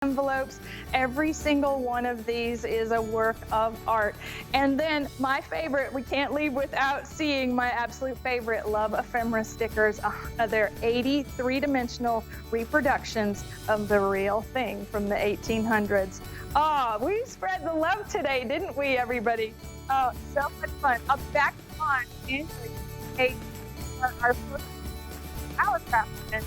envelopes. Every single one of these is a work of art. And then my favorite, we can't leave without seeing my absolute favorite, Love Ephemera stickers. They're 80 three-dimensional reproductions of the real thing from the 1800s. We spread the love today, didn't we, everybody? Oh, so much fun. I'll be back on January 8th, our first Hour Craft event.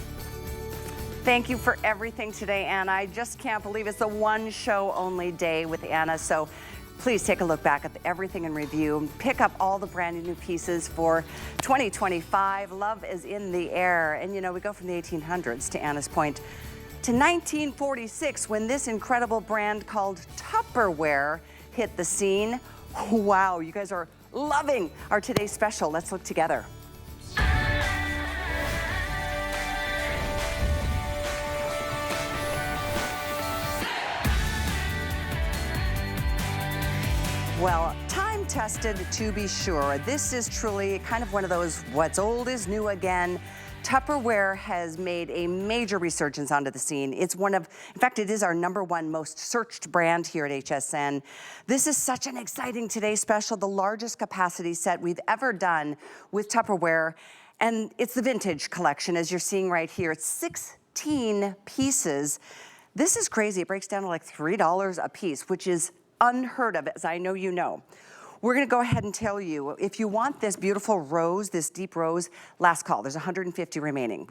Thank you for everything today, Anna. I just can't believe it's a one show only day with Anna. So please take a look back at everything in review. Pick up all the brand new pieces for 2025. Love is in the air. And you know, we go from the 1800s, to Anna's point, to 1946 when this incredible brand called Tupperware hit the scene. Wow, you guys are loving our today's special. Let's look together. Well, time tested to be sure. This is truly kind of one of those what's old is new again. Tupperware has made a major resurgence onto the scene. It's one of, in fact, it is our #1 most searched brand here at HSN. This is such an exciting Today special, the largest capacity set we've ever done with Tupperware. And it's the vintage collection, as you're seeing right here. It's 16 pieces. This is crazy. It breaks down to like $3 a piece, which is unheard of, as I know you know. We're gonna go ahead and tell you, if you want this beautiful rose, this deep rose, last call, there's 150 remaining.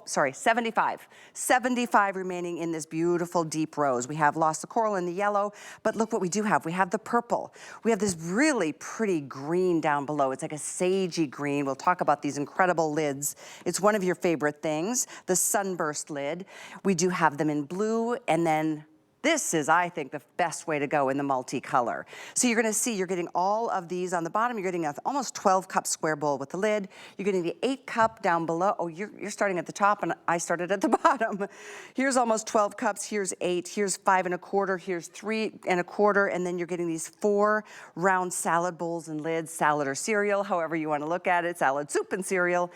75. 75 remaining in this beautiful deep rose. We have lost the coral in the yellow, but look what we do have. We have the purple. We have this really pretty green down below. It's like a sagey green. We'll talk about these incredible lids. It's one of your favorite things, the sunburst lid. We do have them in blue, and then this is, I think, the best way to go in the multicolor. So you're gonna see, you're getting all of these on the bottom. You're getting an almost 12-cup square bowl with the lid. You're getting the 8-cup down below. Oh, you're starting at the top, and I started at the bottom. Here's almost 12 cups. Here's 8. Here's 5 1/4. Here's 3 1/4. And then you're getting these 4 round salad bowls and lids, salad or cereal, however you want to look at it, salad, soup, and cereal.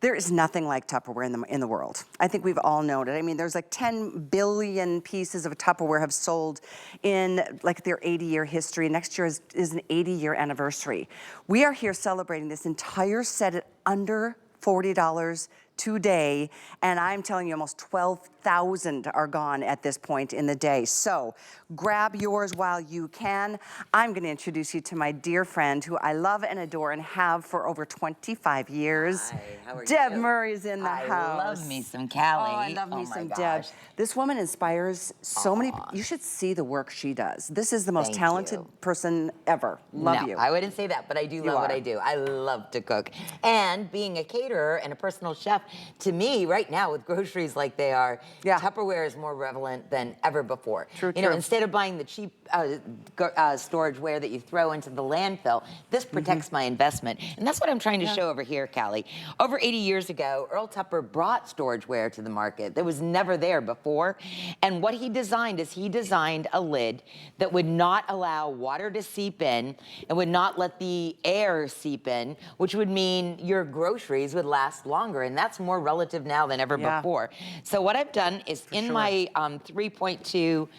There is nothing like Tupperware in the world. I think we've all known it. I mean, there's like 10 billion pieces of Tupperware have sold in like their 80-year history. Next year is an 80-year anniversary. We are here celebrating this entire set at under $40 today, and I'm telling you, almost 12,000 are gone at this point in the day. So grab yours while you can. I'm gonna introduce you to my dear friend who I love and adore and have for over 25 years. Hi, how are Deb you? Murray's in the house. I love me some Callie. Oh, I love me some gosh. Deb. This woman inspires so many. You should see the work she does. This is the most talented person ever. Love you. I wouldn't say that, but I do love what I do. I love to cook. And being a caterer and a personal chef, to me, right now, with groceries like they are, Tupperware is more relevant than ever before. True, you know, instead of buying the cheap storageware that you throw into the landfill, this protects my investment. And that's what I'm trying to show over here, Callie. Over 80 years ago, Earl Tupper brought storageware to the market that was never there before. And what he designed is he designed a lid that would not allow water to seep in and would not let the air seep in, which would mean your groceries would last longer. And that's more relative now than ever before. So what I've done is my 3.2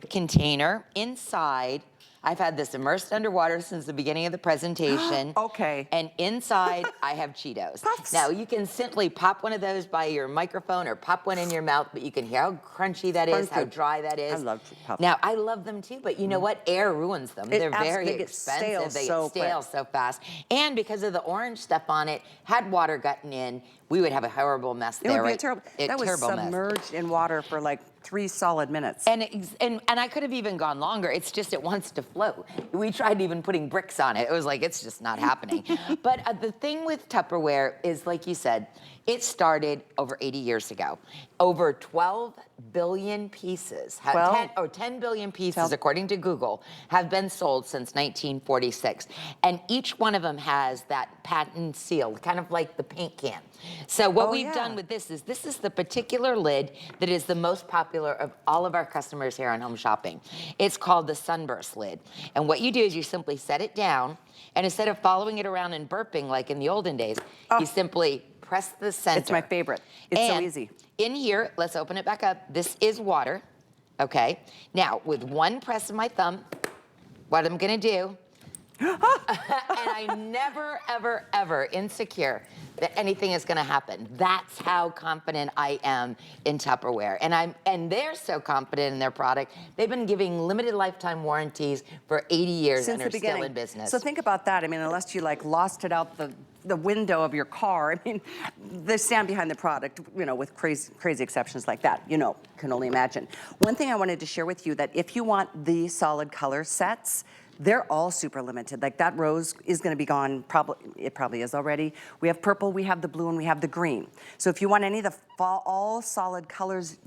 container inside, I've had this immersed underwater since the beginning of the presentation. Okay. And inside, I have Cheetos. Now, you can simply pop one of those by your microphone or pop one in your mouth, but you can hear how crunchy that is, how dry that is. I love Puffs. Now, I love them too, but you know what? Air ruins them. They're very expensive. They get stale so fast. And because of the orange stuff on it, had water gotten in, we would have a horrible mess there. It would be a terrible, that was submerged in water for like 3 solid minutes. And I could have even gone longer. It's just it wants to float. We tried even putting bricks on it. It was like, it's just not happening. But the thing with Tupperware is, like you said, it started over 80 years ago. Over 12 billion pieces, 10 billion pieces, according to Google, have been sold since 1946. And each one of them has that patent seal, kind of like the paint can. So what we've done with this is the particular lid that is the most popular of all of our customers here on Home Shopping. It's called the Sunburst lid. And what you do is you simply set it down, and instead of following it around and burping like in the olden days, you simply press the center. It's my favorite. It's so And easy. in here, let's open it back up. This is water, okay? Now, with one press of my thumb, what I'm gonna do, and I'm never, ever, ever insecure that anything is gonna happen. That's how confident I am in Tupperware. And they're so confident in their product, they've been giving limited lifetime warranties for 80 years Since and the are beginning. still in business. So think about that. I mean, unless you like lost it out the window of your car, I mean, they stand behind the product, you know, with crazy exceptions like that, you know, can only imagine. One thing I wanted to share with you, that if you want the solid color sets, they're all super limited. Like that rose is gonna be gone, it probably is already. We have purple, we have the blue, and we have the green. So if you want any of the all solid colors,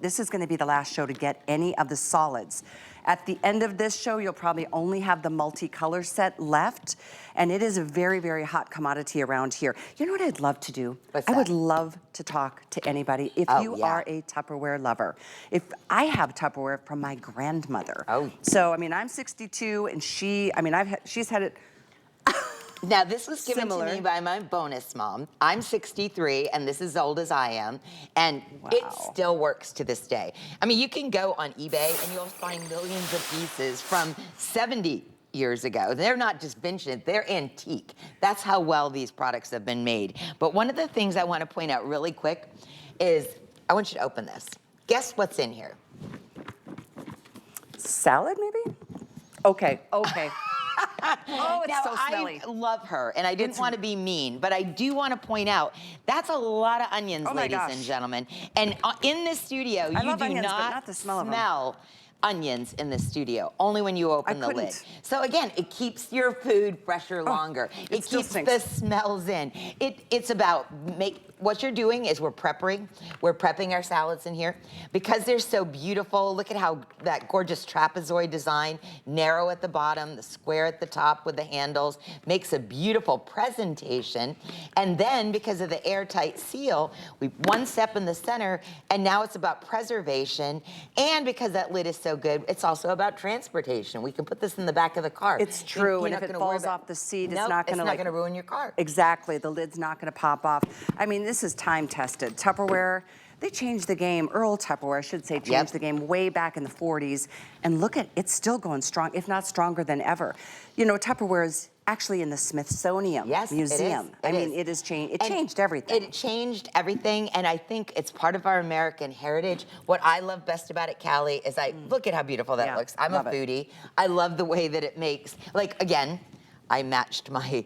this is gonna be the last show to get any of the solids. At the end of this show, you'll probably only have the multicolor set left, and it is a very, very hot commodity around here. You know what I'd love to do? What's I would that? love to talk to anybody. If you are a Tupperware lover, if I have Tupperware from my grandmother. Oh. So, I mean, I'm 62, and she's had it. Now, this was given Similar. to me by my bonus mom. I'm 63, and this is as old as I am, and it still works to this day. I mean, you can go on eBay, and you'll find millions of pieces from 70 years ago. They're not just vintage, they're antique. That's how well these products have been made. But one of the things I want to point out really quick is, I want you to open this. Guess what's in here? Salad, maybe? Okay. Oh, it's now, so smelly. I love her, and I didn't want to be mean, but I do want to point out that's a lot of onions, ladies and gentlemen. And in this studio, you do onions, but not not the smell of them. smell onions in the studio, only when you open the lid. So again, it keeps your food fresher longer. It keeps the smells in. It's about what you're doing is we're prepping our salads in here. Because they're so beautiful, look at how that gorgeous trapezoid design, narrow at the bottom, the square at the top with the handles, makes a beautiful presentation. And then because of the airtight seal, one step in the center, and now it's about preservation. And because that lid is so good, it's also about transportation. We can put this in the back of the car. It's true, and if it falls off the seat, it's not gonna ruin your car. Exactly, the lid's not gonna pop off. I mean, this is time tested. Tupperware, they changed the game. Earl Tupperware, I should say, changed the game way back in the 40s. And look at, it's still going strong, if not stronger than ever. You know, Tupperware is actually in the Smithsonian Museum. It has changed. It changed everything. It changed everything, and I think it's part of our American heritage. What I love best about it, Callie, is look at how beautiful that looks. I'm a foodie. I love the way that it makes, like, again, I matched my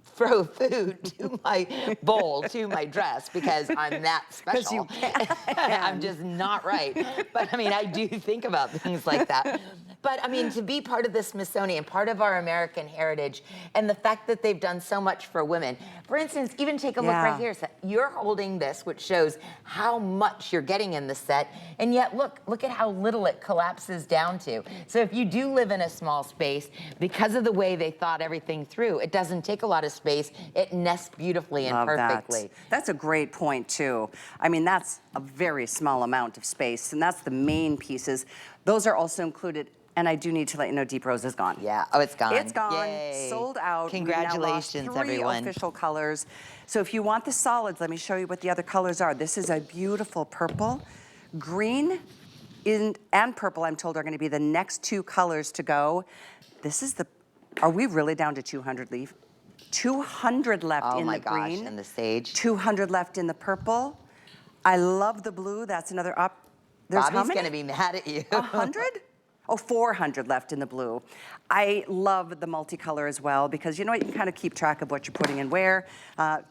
throw food to my bowl, to my dress, because I'm that special. You can. I'm just not right. But I mean, I do think about things like that. But I mean, to be part of the Smithsonian, part of our American heritage, and the fact that they've done so much for women. For instance, even take a look right here. So you're holding this, which shows how much you're getting in the set, and yet look at how little it collapses down to. So if you do live in a small space, because of the way they thought everything through, it doesn't take a lot of space. It nests beautifully and perfectly. That's a great point, too. I mean, that's a very small amount of space, and that's the main pieces. Those are also included. And I do need to let you know, Deep Rose is gone. Yeah, oh, it's gone. It's gone, Yay. Sold out. Congratulations, we now lost 3 everyone. official colors. So if you want the solids, let me show you what the other colors are. This is a beautiful purple. Green and purple, I'm told, are gonna be the next 2 colors to go. This is are we really down to 200 leaf? 200 left in the green. Oh my gosh, and the sage. 200 left in the purple. I love the blue, that's another up. There's how Bobby's many? gonna be mad at you. 100? Oh, 400 left in the blue. I love the multicolor as well, because you know what, you can kind of keep track of what you're putting in where.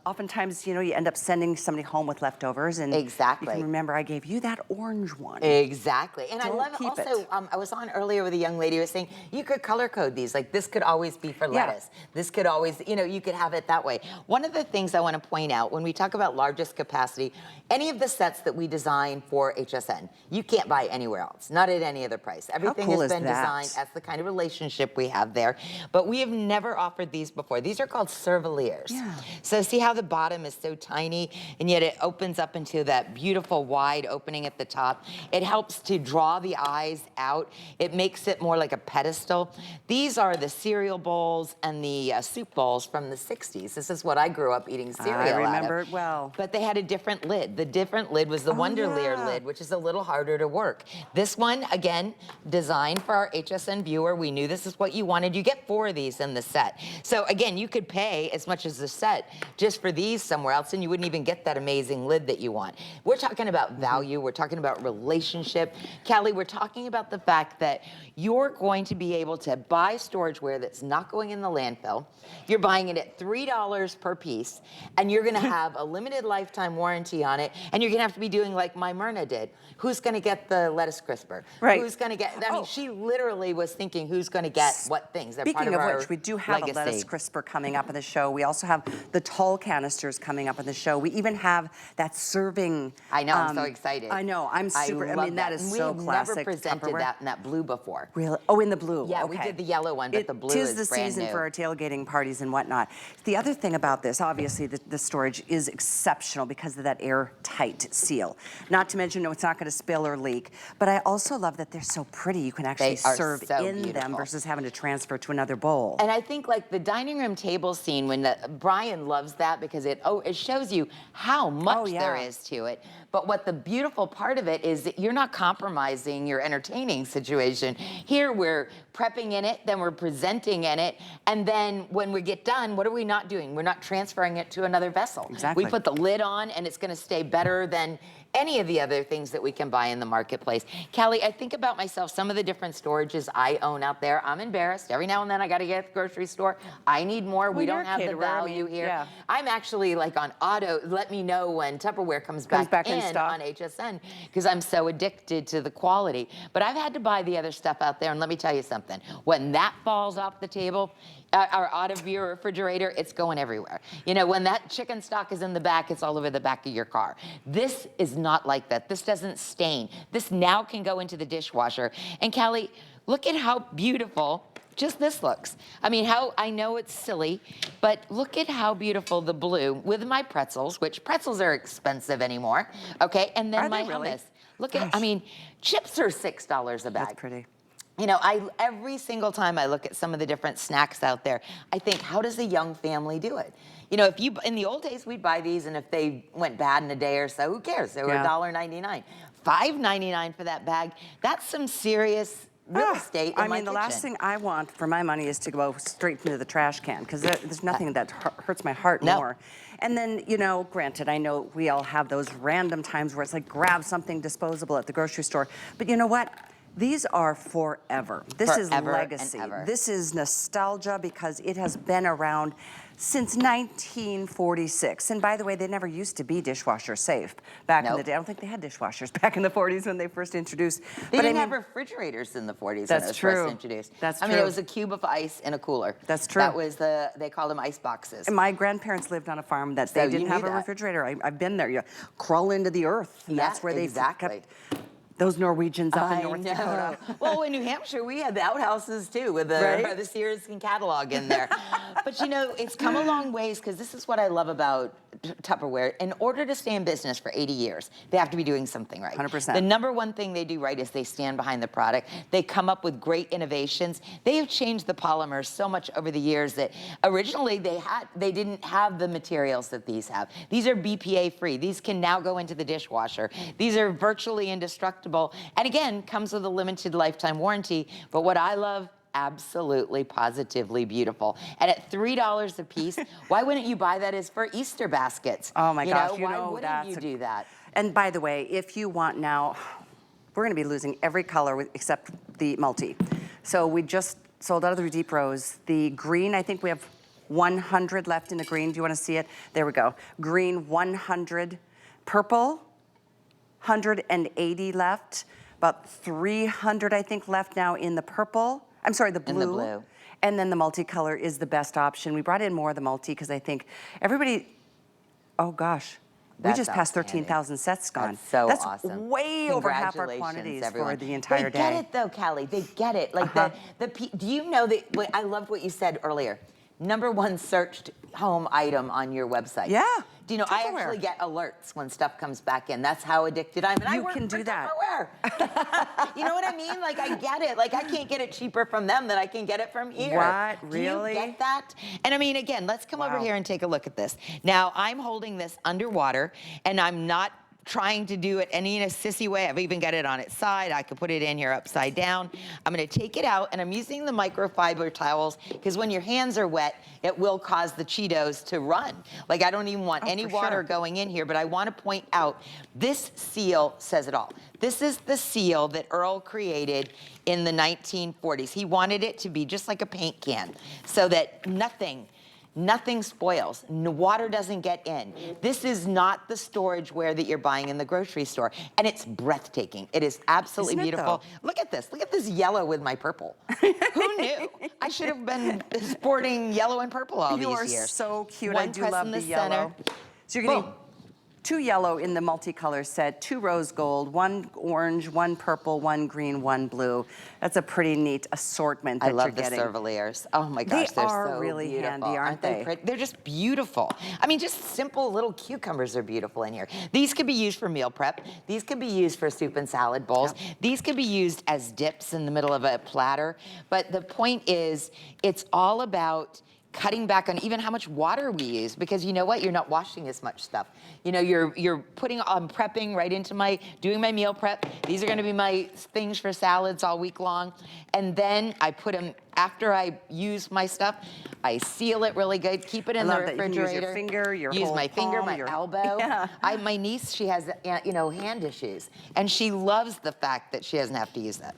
Oftentimes, you know, you end up sending somebody home with leftovers, and you can remember I gave you that orange one. Exactly, and I love it also, I was on earlier with a young lady who was saying, you could color code these, like this could always be for lettuce. This could always, you know, you could have it that way. One of the things I want to point out, when we talk about largest capacity, any of the sets that we design for HSN, you can't buy anywhere else, not at any other price. Everything cool has is been that? designed. That's the kind of relationship we have there. But we have never offered these before. These are called cerveliers. Yeah. So see how the bottom is so tiny, and yet it opens up into that beautiful wide opening at the top. It helps to draw the eyes out. It makes it more like a pedestal. These are the cereal bowls and the soup bowls from the 60s. This is what I grew up eating cereal I out of. remember it well. But they had a different lid. The different lid was the Wonderlear yeah. lid, which is a little harder to work. This one, again, designed for our HSN viewer. We knew this is what you wanted. You get 4 of these in the set. So again, you could pay as much as the set just for these somewhere else, and you wouldn't even get that amazing lid that you want. We're talking about value. We're talking about relationship. Callie, we're talking about the fact that you're going to be able to buy storageware that's not going in the landfill. You're buying it at $3 per piece, and you're gonna have a limited lifetime warranty on it, and you're gonna have to be doing like my Myrna did. Who's gonna get the lettuce crisper? Right. Who's gonna get, I mean, she literally was thinking who's gonna get what things. They're part Speaking of our which, we do have legacy. a lettuce crisper coming up in the show. We also have the tall canisters coming up in the show. We even have that serving. I know, I'm so excited. I know, I'm super, I love mean, that is And so we have classic. never presented Tupperware. that in that blue before. Really? Oh, in the blue. Yeah, okay. we did the yellow one, but the blue is the brand season new. for our tailgating parties and whatnot. The other thing about this, obviously, the storage is exceptional because of that airtight seal. Not to mention, no, it's not going to spill or leak. But I also love that they're so pretty. You can actually They are serve so in them beautiful. versus having to transfer to another bowl. And I think like the dining room table scene, when Brian loves that because it shows you how much there is to it. But what the beautiful part of it is that you're not compromising your entertaining situation. Here we're prepping in it, then we're presenting in it, and then when we get done, what are we not doing? We're not transferring it to another vessel. Exactly. We put the lid on and it's gonna stay better than any of the other things that we can buy in the marketplace. Callie, I think about myself, some of the different storages I own out there. I'm embarrassed. Every now and then I got to get at the grocery store. I need more. Well, we you're don't a have the caterer, I value mean, here. yeah. I'm actually like on auto. Let me know when Tupperware comes back in stock. on HSN because I'm so addicted to the quality. But I've had to buy the other stuff out there. And let me tell you something. When that falls off the table, or out of your refrigerator, it's going everywhere. You know, when that chicken stock is in the back, it's all over the back of your car. This is not like that. This doesn't stain. This now can go into the dishwasher. And Callie, look at how beautiful just this looks. I mean, I know it's silly, but look at how beautiful the blue with my pretzels, which pretzels are expensive anymore, okay? And then my hummus. Look at, I mean, chips are $6 a bag. That's pretty. You know, every single time I look at some of the different snacks out there, I think, how does a young family do it? You know, in the old days, we'd buy these, and if they went bad in a day or so, who cares? They were $1.99. $5.99 for that bag. That's some serious real estate in my mean, the last kitchen. thing I want for my money is to go straight into the trash can because there's nothing that hurts my heart more. And then, you know, granted, I know we all have those random times where it's like grab something disposable at the grocery store. But you know what? These are forever. This is legacy. This is nostalgia because it has been around since 1946. And by the way, they never used to be dishwasher safe back in the day. I don't think they had dishwashers back in the 40s when they first introduced. They didn't have refrigerators in the 40s when it was first introduced. That's true. I mean, it was a cube of ice in a cooler. That's true. That was they called them ice boxes. And my grandparents lived on a farm that they didn't have a refrigerator. I've been there. You crawl into the earth, and that's where they kept those Norwegians up in North Dakota. Well, in New Hampshire, we had the outhouses too with the Sears catalog in there. But you know, it's come a long ways because this is what I love about Tupperware. In order to stay in business for 80 years, they have to be doing something right. 100%. The number one thing they do right is they stand behind the product. They come up with great innovations. They have changed the polymers so much over the years that originally they didn't have the materials that these have. These are BPA free. These can now go into the dishwasher. These are virtually indestructible. And again, comes with a limited lifetime warranty. But what I love, absolutely, positively beautiful. And at $3 a piece, why wouldn't you buy that as for Easter baskets? Oh my gosh, why wouldn't you do that? And by the way, if you want now, we're gonna be losing every color except the multi. So we just sold out of the deep rose. The green, I think we have 100 left in the green. Do you wanna see it? There we go. Green, 100. Purple, 180 left, about 300, I think, left now in the purple. I'm sorry, the blue. In the blue. And then the multicolor is the best option. We brought in more of the multi because I think everybody, oh gosh, We That's just passed outstanding. 13,000 sets gone. That's so That's awesome. way over half our Congratulations, quantities everyone. for the entire day. They get it though, Callie. They get it. Like do you know that? I loved what you said earlier. #1 searched home item on your website. Yeah. Do you know, I Tupperware. actually get alerts when stuff comes back in. That's how addicted I am. And I You work can for do that. Tupperware. You know what I mean? Like, I get it. Like, I can't get it cheaper from them than I can get it from here. What? Really? Do you get that? And I mean, again, let's come over here and take a look at this. Now, I'm holding this underwater, and I'm not trying to do it in a sissy way. I've even got it on its side. I could put it in here upside down. I'm gonna take it out, and I'm using the microfiber towels because when your hands are wet, it will cause the Cheetos to run. Like, I don't even want any water going in here, but I wanna point out, this seal says it all. This is the seal that Earl created in the 1940s. He wanted it to be just like a paint can so that nothing spoils. Water doesn't get in. This is not the storageware that you're buying in the grocery store. And it's breathtaking. It is absolutely beautiful. Look at this. Look at this yellow with my purple. Who knew? I should have been sporting yellow and purple all these years. You are so cute. One I do press love in the the yellow. center. So you're getting 2 yellow in the multicolor set, 2 rose gold, 1 orange, 1 purple, 1 green, 1 blue. That's a pretty neat assortment that you're getting. I love the Cerveliers. Oh my gosh, they're so really beautiful. handy, aren't they? Pretty? They're just beautiful. I mean, just simple little cucumbers are beautiful in here. These could be used for meal prep. These could be used for soup and salad bowls. These could be used as dips in the middle of a platter. But the point is, it's all about cutting back on even how much water we use, because you know what, you're not washing as much stuff. You know, you're putting, I'm prepping right into doing my meal prep. These are gonna be my things for salads all week long. And then I put them, after I use my stuff, I seal it really good, keep it in the refrigerator. You can use your finger, your whole my finger, palm, my elbow. Yeah. My niece, she has, you know, hand issues, and she loves the fact that she doesn't have to use that.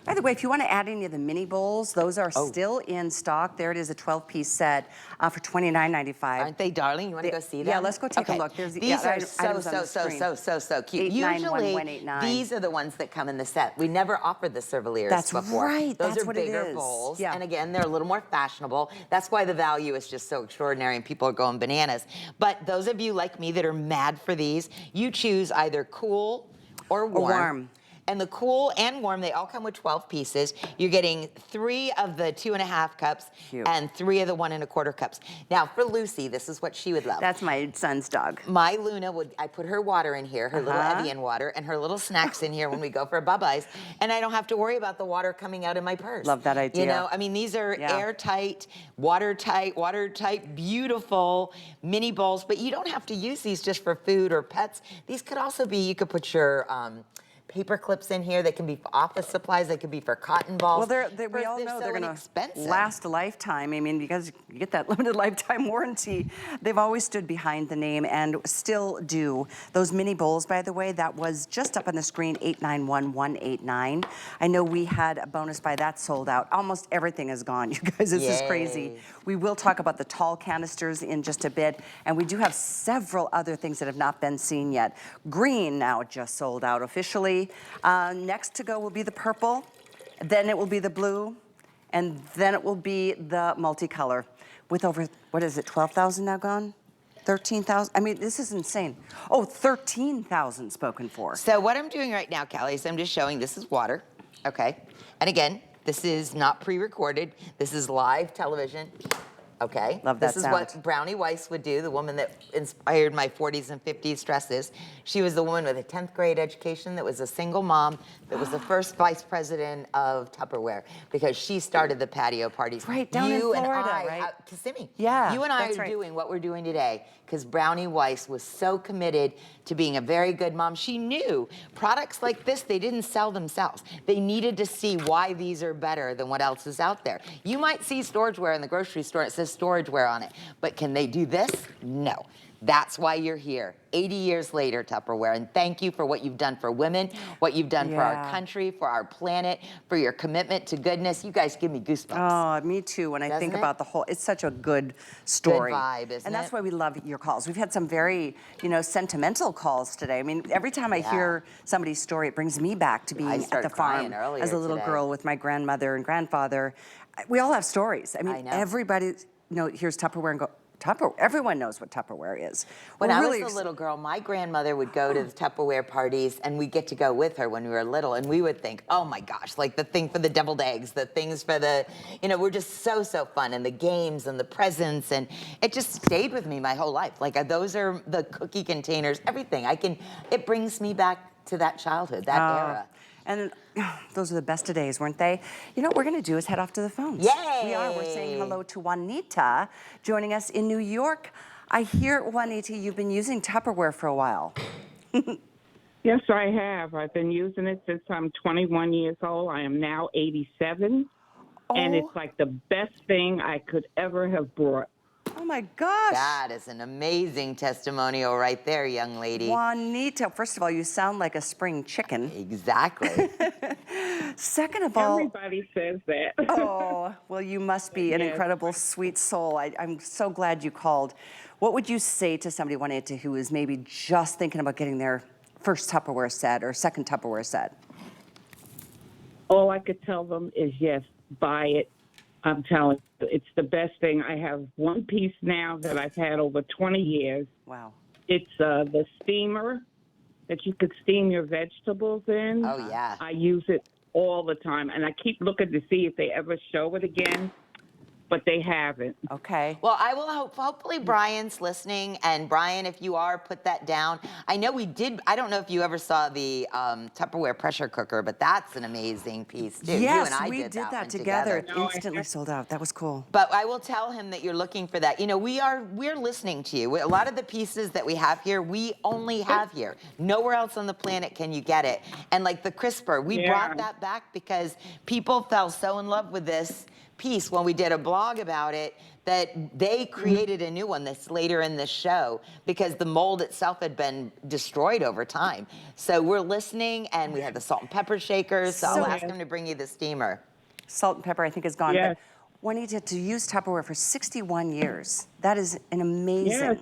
By the way, if you want to add any of the mini bowls, those are still in stock. There it is, a 12-piece set for $29.95. Aren't they darling? You want to go see them? Yeah, let's go take a look. There's, these are so cute. Usually, these are the ones that come in the set. We never offered the Cerveliers before. That's right. Those are what bigger it is. bowls. Yeah. And again, they're a little more fashionable. That's why the value is just so extraordinary and people are going bananas. But those of you like me that are mad for these, you choose either cool or warm. And the cool and warm, they all come with 12 pieces. You're getting 3 of the 2.5 cups and 3 of the 1 1/4 cups. Now for Lucy, this is what she would love. That's my son's dog. My Luna I put her water in here, her little Evian water, and her little snacks in here when we go for Bubba's, and I don't have to worry about the water coming out of my purse. Love that idea. You know, I mean, these are airtight, watertight, beautiful mini bowls, but you don't have to use these just for food or pets. These could also be, you could put your paper clips in here. They can be for office supplies. They could be for cotton balls. Well, we all know they're going to last a lifetime. I mean, because you get that limited lifetime warranty. They've always stood behind the name and still do. Those mini bowls, by the way, that was just up on the screen, 891189. I know we had a bonus buy that sold out. Almost everything is gone, you guys. This is crazy. We will talk about the tall canisters in just a bit, and we do have several other things that have not been seen yet. Green now just sold out officially. Next to go will be the purple, then it will be the blue, and then it will be the multicolor with over, what is it, 12,000 now gone? 13,000? I mean, this is insane. Oh, 13,000 spoken for. So what I'm doing right now, Callie, is I'm just showing this is water, okay? And again, this is not pre-recorded. This is live television. Okay. Love that This is what Brownie Weiss would do, the woman that inspired my 40s and 50s dresses. She was the woman with a 10th grade education that was a single mom that was the first vice president of Tupperware because she started the patio parties. Right, down in Florida, right? Kissimmee. Yeah, You and I are doing what we're doing today because Brownie Weiss was so committed to being a very good mom. She knew products like this, they didn't sell themselves. They needed to see why these are better than what else is out there. You might see storageware in the grocery store, it says storageware on it, but can they do this? No. That's why you're here, 80 years later, Tupperware, and thank you for what you've done for women, what you've done for our country, for our planet, for your commitment to goodness. You guys give me goosebumps. Oh, me too, when I think about the whole, it's such a good story. Good vibe, isn't it? And that's why we love your calls. We've had some very, sentimental calls today. I mean, every time I hear somebody's story, it brings me back to being at the farm as a little girl with my grandmother and grandfather. We all have stories. I mean, everybody, here's Tupperware and go, Everyone knows what Tupperware is. When We're I really was a little girl, my grandmother would go to the Tupperware parties, and we'd get to go with her when we were little, and we would think, oh my gosh, like the thing for the deviled eggs, the things for the, we're just so fun, and the games and the presents, and it just stayed with me my whole life. Like those are the cookie containers, everything. It brings me back to that childhood, that era. And those are the best of days, weren't they? You know what we're going to do is head off to the phones. Yay! We are. We're saying hello to Juanita, joining us in New York. I hear, Juanita, you've been using Tupperware for a while. Yes, I have. I've been using it since I'm 21 years old. I am now 87. And it's like the best thing I could ever have brought. Oh my gosh. That is an amazing testimonial right there, young lady. Juanita, first of all, you sound like a spring chicken. Exactly. Second of all, Everybody says that. oh, well, you must be an incredible, sweet soul. I'm so glad you called. What would you say to somebody, Juanita, who is maybe just thinking about getting their first Tupperware set or second Tupperware set? All I could tell them is, yes, buy it. I'm telling you, it's the best thing. I have one piece now that I've had over 20 years. Wow. It's the steamer that you could steam your vegetables in. Oh, yeah. I use it all the time, and I keep looking to see if they ever show it again, but they haven't. Okay. Well, I will hopefully Brian's listening, and Brian, if you are, put that down. I know we did, I don't know if you ever saw the Tupperware pressure cooker, but that's an amazing piece too. Yes, you and I we did that one together. together. It instantly sold out. That was cool. But I will tell him that you're looking for that. We're listening to you. A lot of the pieces that we have here, we only have here. Nowhere else on the planet can you get it. And like the crisper, we brought that back because people fell so in love with this piece when we did a blog about it that they created a new one that's later in the show because the mold itself had been destroyed over time. So we're listening, and we have the salt and pepper shakers, so I'll ask him to bring you the steamer. Salt and pepper, I think, is gone. Yes. But Juanita, to use Tupperware for 61 years, that is an amazing,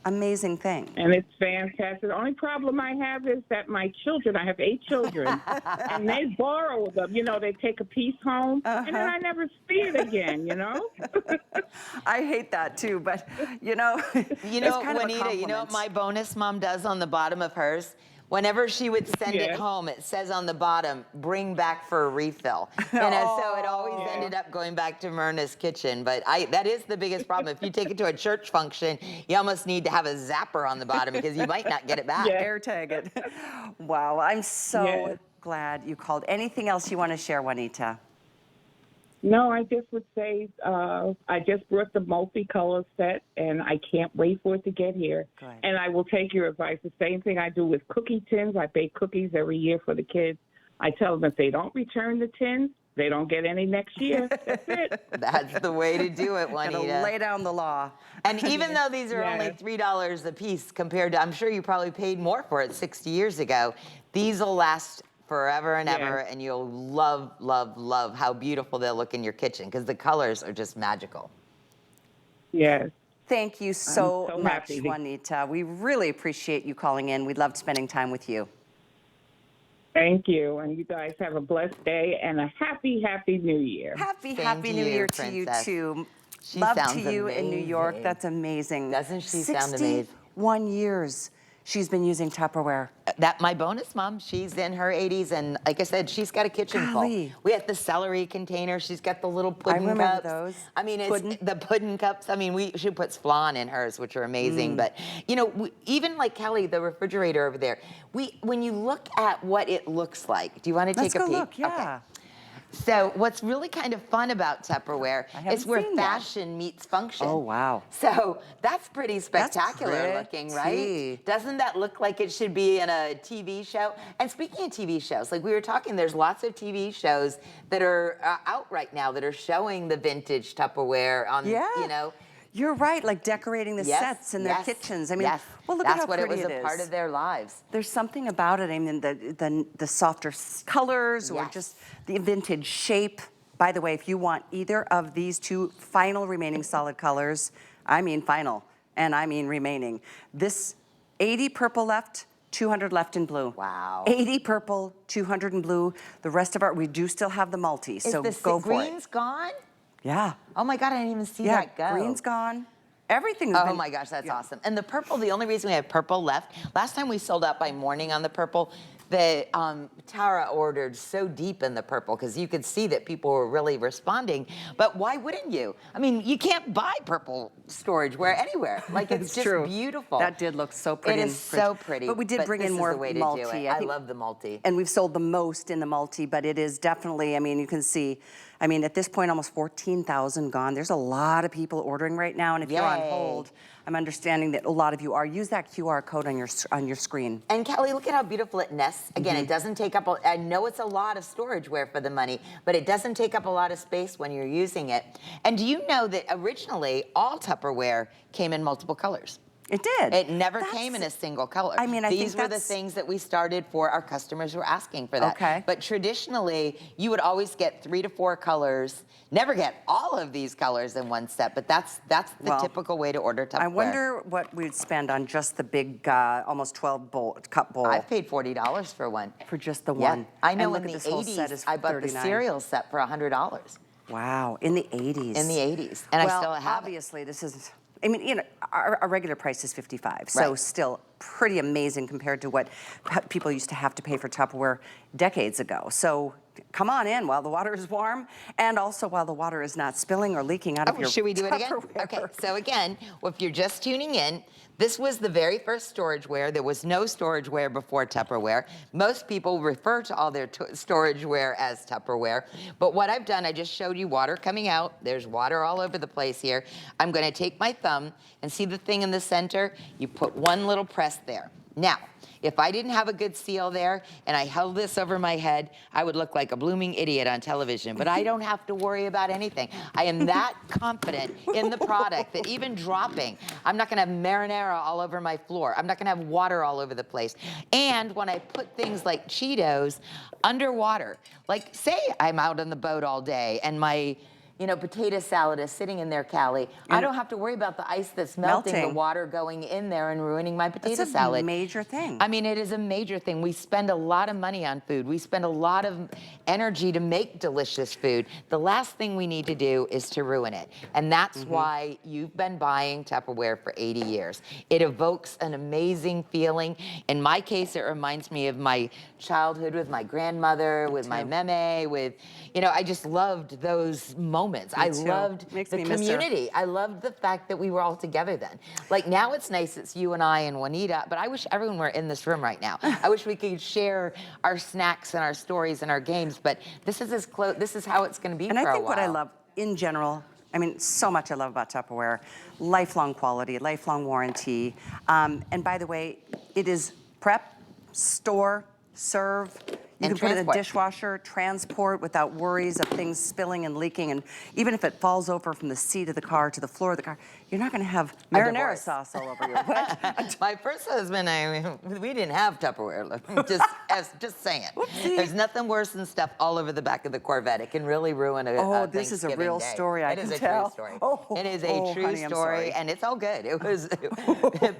amazing thing. And it's fantastic. The only problem I have is that my children, I have 8 children, and they borrow them. They take a piece home, and then I never see it again, I hate that too, but You know, Juanita, you know what my bonus mom does on the bottom of hers? Whenever she would send it home, it says on the bottom, bring back for a refill. So it always ended up going back to Myrna's kitchen. But that is the biggest problem. If you take it to a church function, you almost need to have a zapper on the bottom because you might not get it back. Air tag it. Wow, I'm so glad you called. Anything else you want to share, Juanita? No, I just would say I just brought the multicolor set, and I can't wait for it to get here. Good. And I will take your advice. The same thing I do with cookie tins. I bake cookies every year for the kids. I tell them if they don't return the tins, they don't get any next year. That's it. That's the way to do it, Juanita. Gotta lay down the law. And even though these are only $3 a piece compared to, I'm sure you probably paid more for it 60 years ago, these will last forever and ever, and you'll love, love, love how beautiful they'll look in your kitchen because the colors are just magical. Yes. Thank you so much, happy. Juanita. We really appreciate you calling in. We loved spending time with you. Thank you. And you guys have a blessed day and a happy, happy New Year. Happy New Year to you, too. She Love sounds to you in New York. amazing. That's amazing. Doesn't she sound amazing? 61 years she's been using Tupperware. My bonus mom, she's in her 80s, and like I said, she's got a kitchen Golly. full. We have the celery container. She's got the little pudding remember cups. those. I mean, it's Puddin'. the pudding cups. I mean, she puts flan in hers, which are amazing. But even like Kelly, the refrigerator over there. When you look at what it looks like, do you want to take a peek? Let's go look. Yeah. Okay. So what's really kind of fun about Tupperware is where seen that. fashion meets function. Oh, wow. So that's pretty spectacular looking, pretty. right? Doesn't that look like it should be in a TV show? And speaking of TV shows, like we were talking, there's lots of TV shows that are out right now that are showing the vintage Tupperware on, You're right, like decorating the sets in their kitchens. I mean, well, look at that's how what it pretty was a part of their lives. There's something about it. I mean, the softer colors or just the vintage shape. By the way, if you want either of these two final remaining solid colors, I mean final, and I mean remaining. This 80 purple left, 200 left in blue. Wow. 80 purple, 200 in blue. The rest of we do still have the multi, so go for it. Green's gone? Yeah. Oh my God, I didn't even see that go. Green's gone. Everything has Oh been... my gosh, that's awesome. And the purple, the only reason we have purple left, last time we sold out by morning on the purple, the Tara ordered so deep in the purple because you could see that people were really responding. But why wouldn't you? I mean, you can't buy purple storageware anywhere. Like, it's just true. beautiful. That did look so pretty. It is so pretty. But we did bring in more multi. I love the multi. And we've sold the most in the multi, but it is definitely, I mean, you can see, I mean, at this point, almost 14,000 gone. There's a lot of people ordering right now, and if you're on hold, I'm understanding that a lot of you are. Use that QR code on your screen. And Kelly, look at how beautiful it nests. Again, it doesn't take up, I know it's a lot of storageware for the money, but it doesn't take up a lot of space when you're using it. And do you know that originally all Tupperware came in multiple colors? It did. It never came in a single color. I mean, I think these were the things that we started for. Our customers were asking for that. Okay. But traditionally, you would always get 3 to 4 colors. Never get all of these colors in one set, but that's the typical way to order Tupperware. I wonder what we'd spend on just the big, almost 12 cup bowl. I've paid $40 for one. For just the one. I know and in the this whole set 80s, is I bought the $39. cereal set for $100. Wow, in the 80s. In the 80s, and well, I still have obviously, this is, I mean, you know, our regular price is $55, so still pretty amazing compared to what people used to have to pay for Tupperware decades ago. So come on in while the water is warm, and also while the water is not spilling or leaking out of your should we do it again? Tupperware. Okay, so again, if you're just tuning in, this was the very first storageware. There was no storageware before Tupperware. Most people refer to all their storageware as Tupperware. But what I've done, I just showed you water coming out. There's water all over the place here. I'm going to take my thumb and see the thing in the center. You put one little press there. Now, if I didn't have a good seal there and I held this over my head, I would look like a blooming idiot on television. But I don't have to worry about anything. I am that confident in the product that even dropping, I'm not going to have marinara all over my floor. I'm not going to have water all over the place. And when I put things like Cheetos underwater, like say I'm out on the boat all day and my potato salad is sitting in there, Callie. I don't have to worry about the ice that's melting, the water going in there and ruining my potato salad. It's a major thing. I mean, it is a major thing. We spend a lot of money on food. We spend a lot of energy to make delicious food. The last thing we need to do is to ruin it. And that's why you've been buying Tupperware for 80 years. It evokes an amazing feeling. In my case, it reminds me of my childhood with my grandmother, with my meme, with, I just loved those moments. I loved the community. I loved the fact that we were all together then. Like now it's nice it's you and I and Juanita, but I wish everyone were in this room right now. I wish we could share our snacks and our stories and our games, but this is as close, this is how it's going to be for a while. And I think what I love in general, I mean, so much I love about Tupperware, lifelong quality, lifelong warranty. And by the way, it is prep, store, serve. You can put it in a dishwasher, transport without worries of things spilling and leaking. And even if it falls over from the seat of the car to the floor of the car, you're not going to have marinara sauce all over your what? My first husband, we didn't have Tupperware. Just saying. Whoopsie. There's nothing worse than stuff all over the back of the Corvette. It can really ruin a this is a Thanksgiving real day. story, I can tell. It is a true story. It is a true honey, story, and it's all good. It was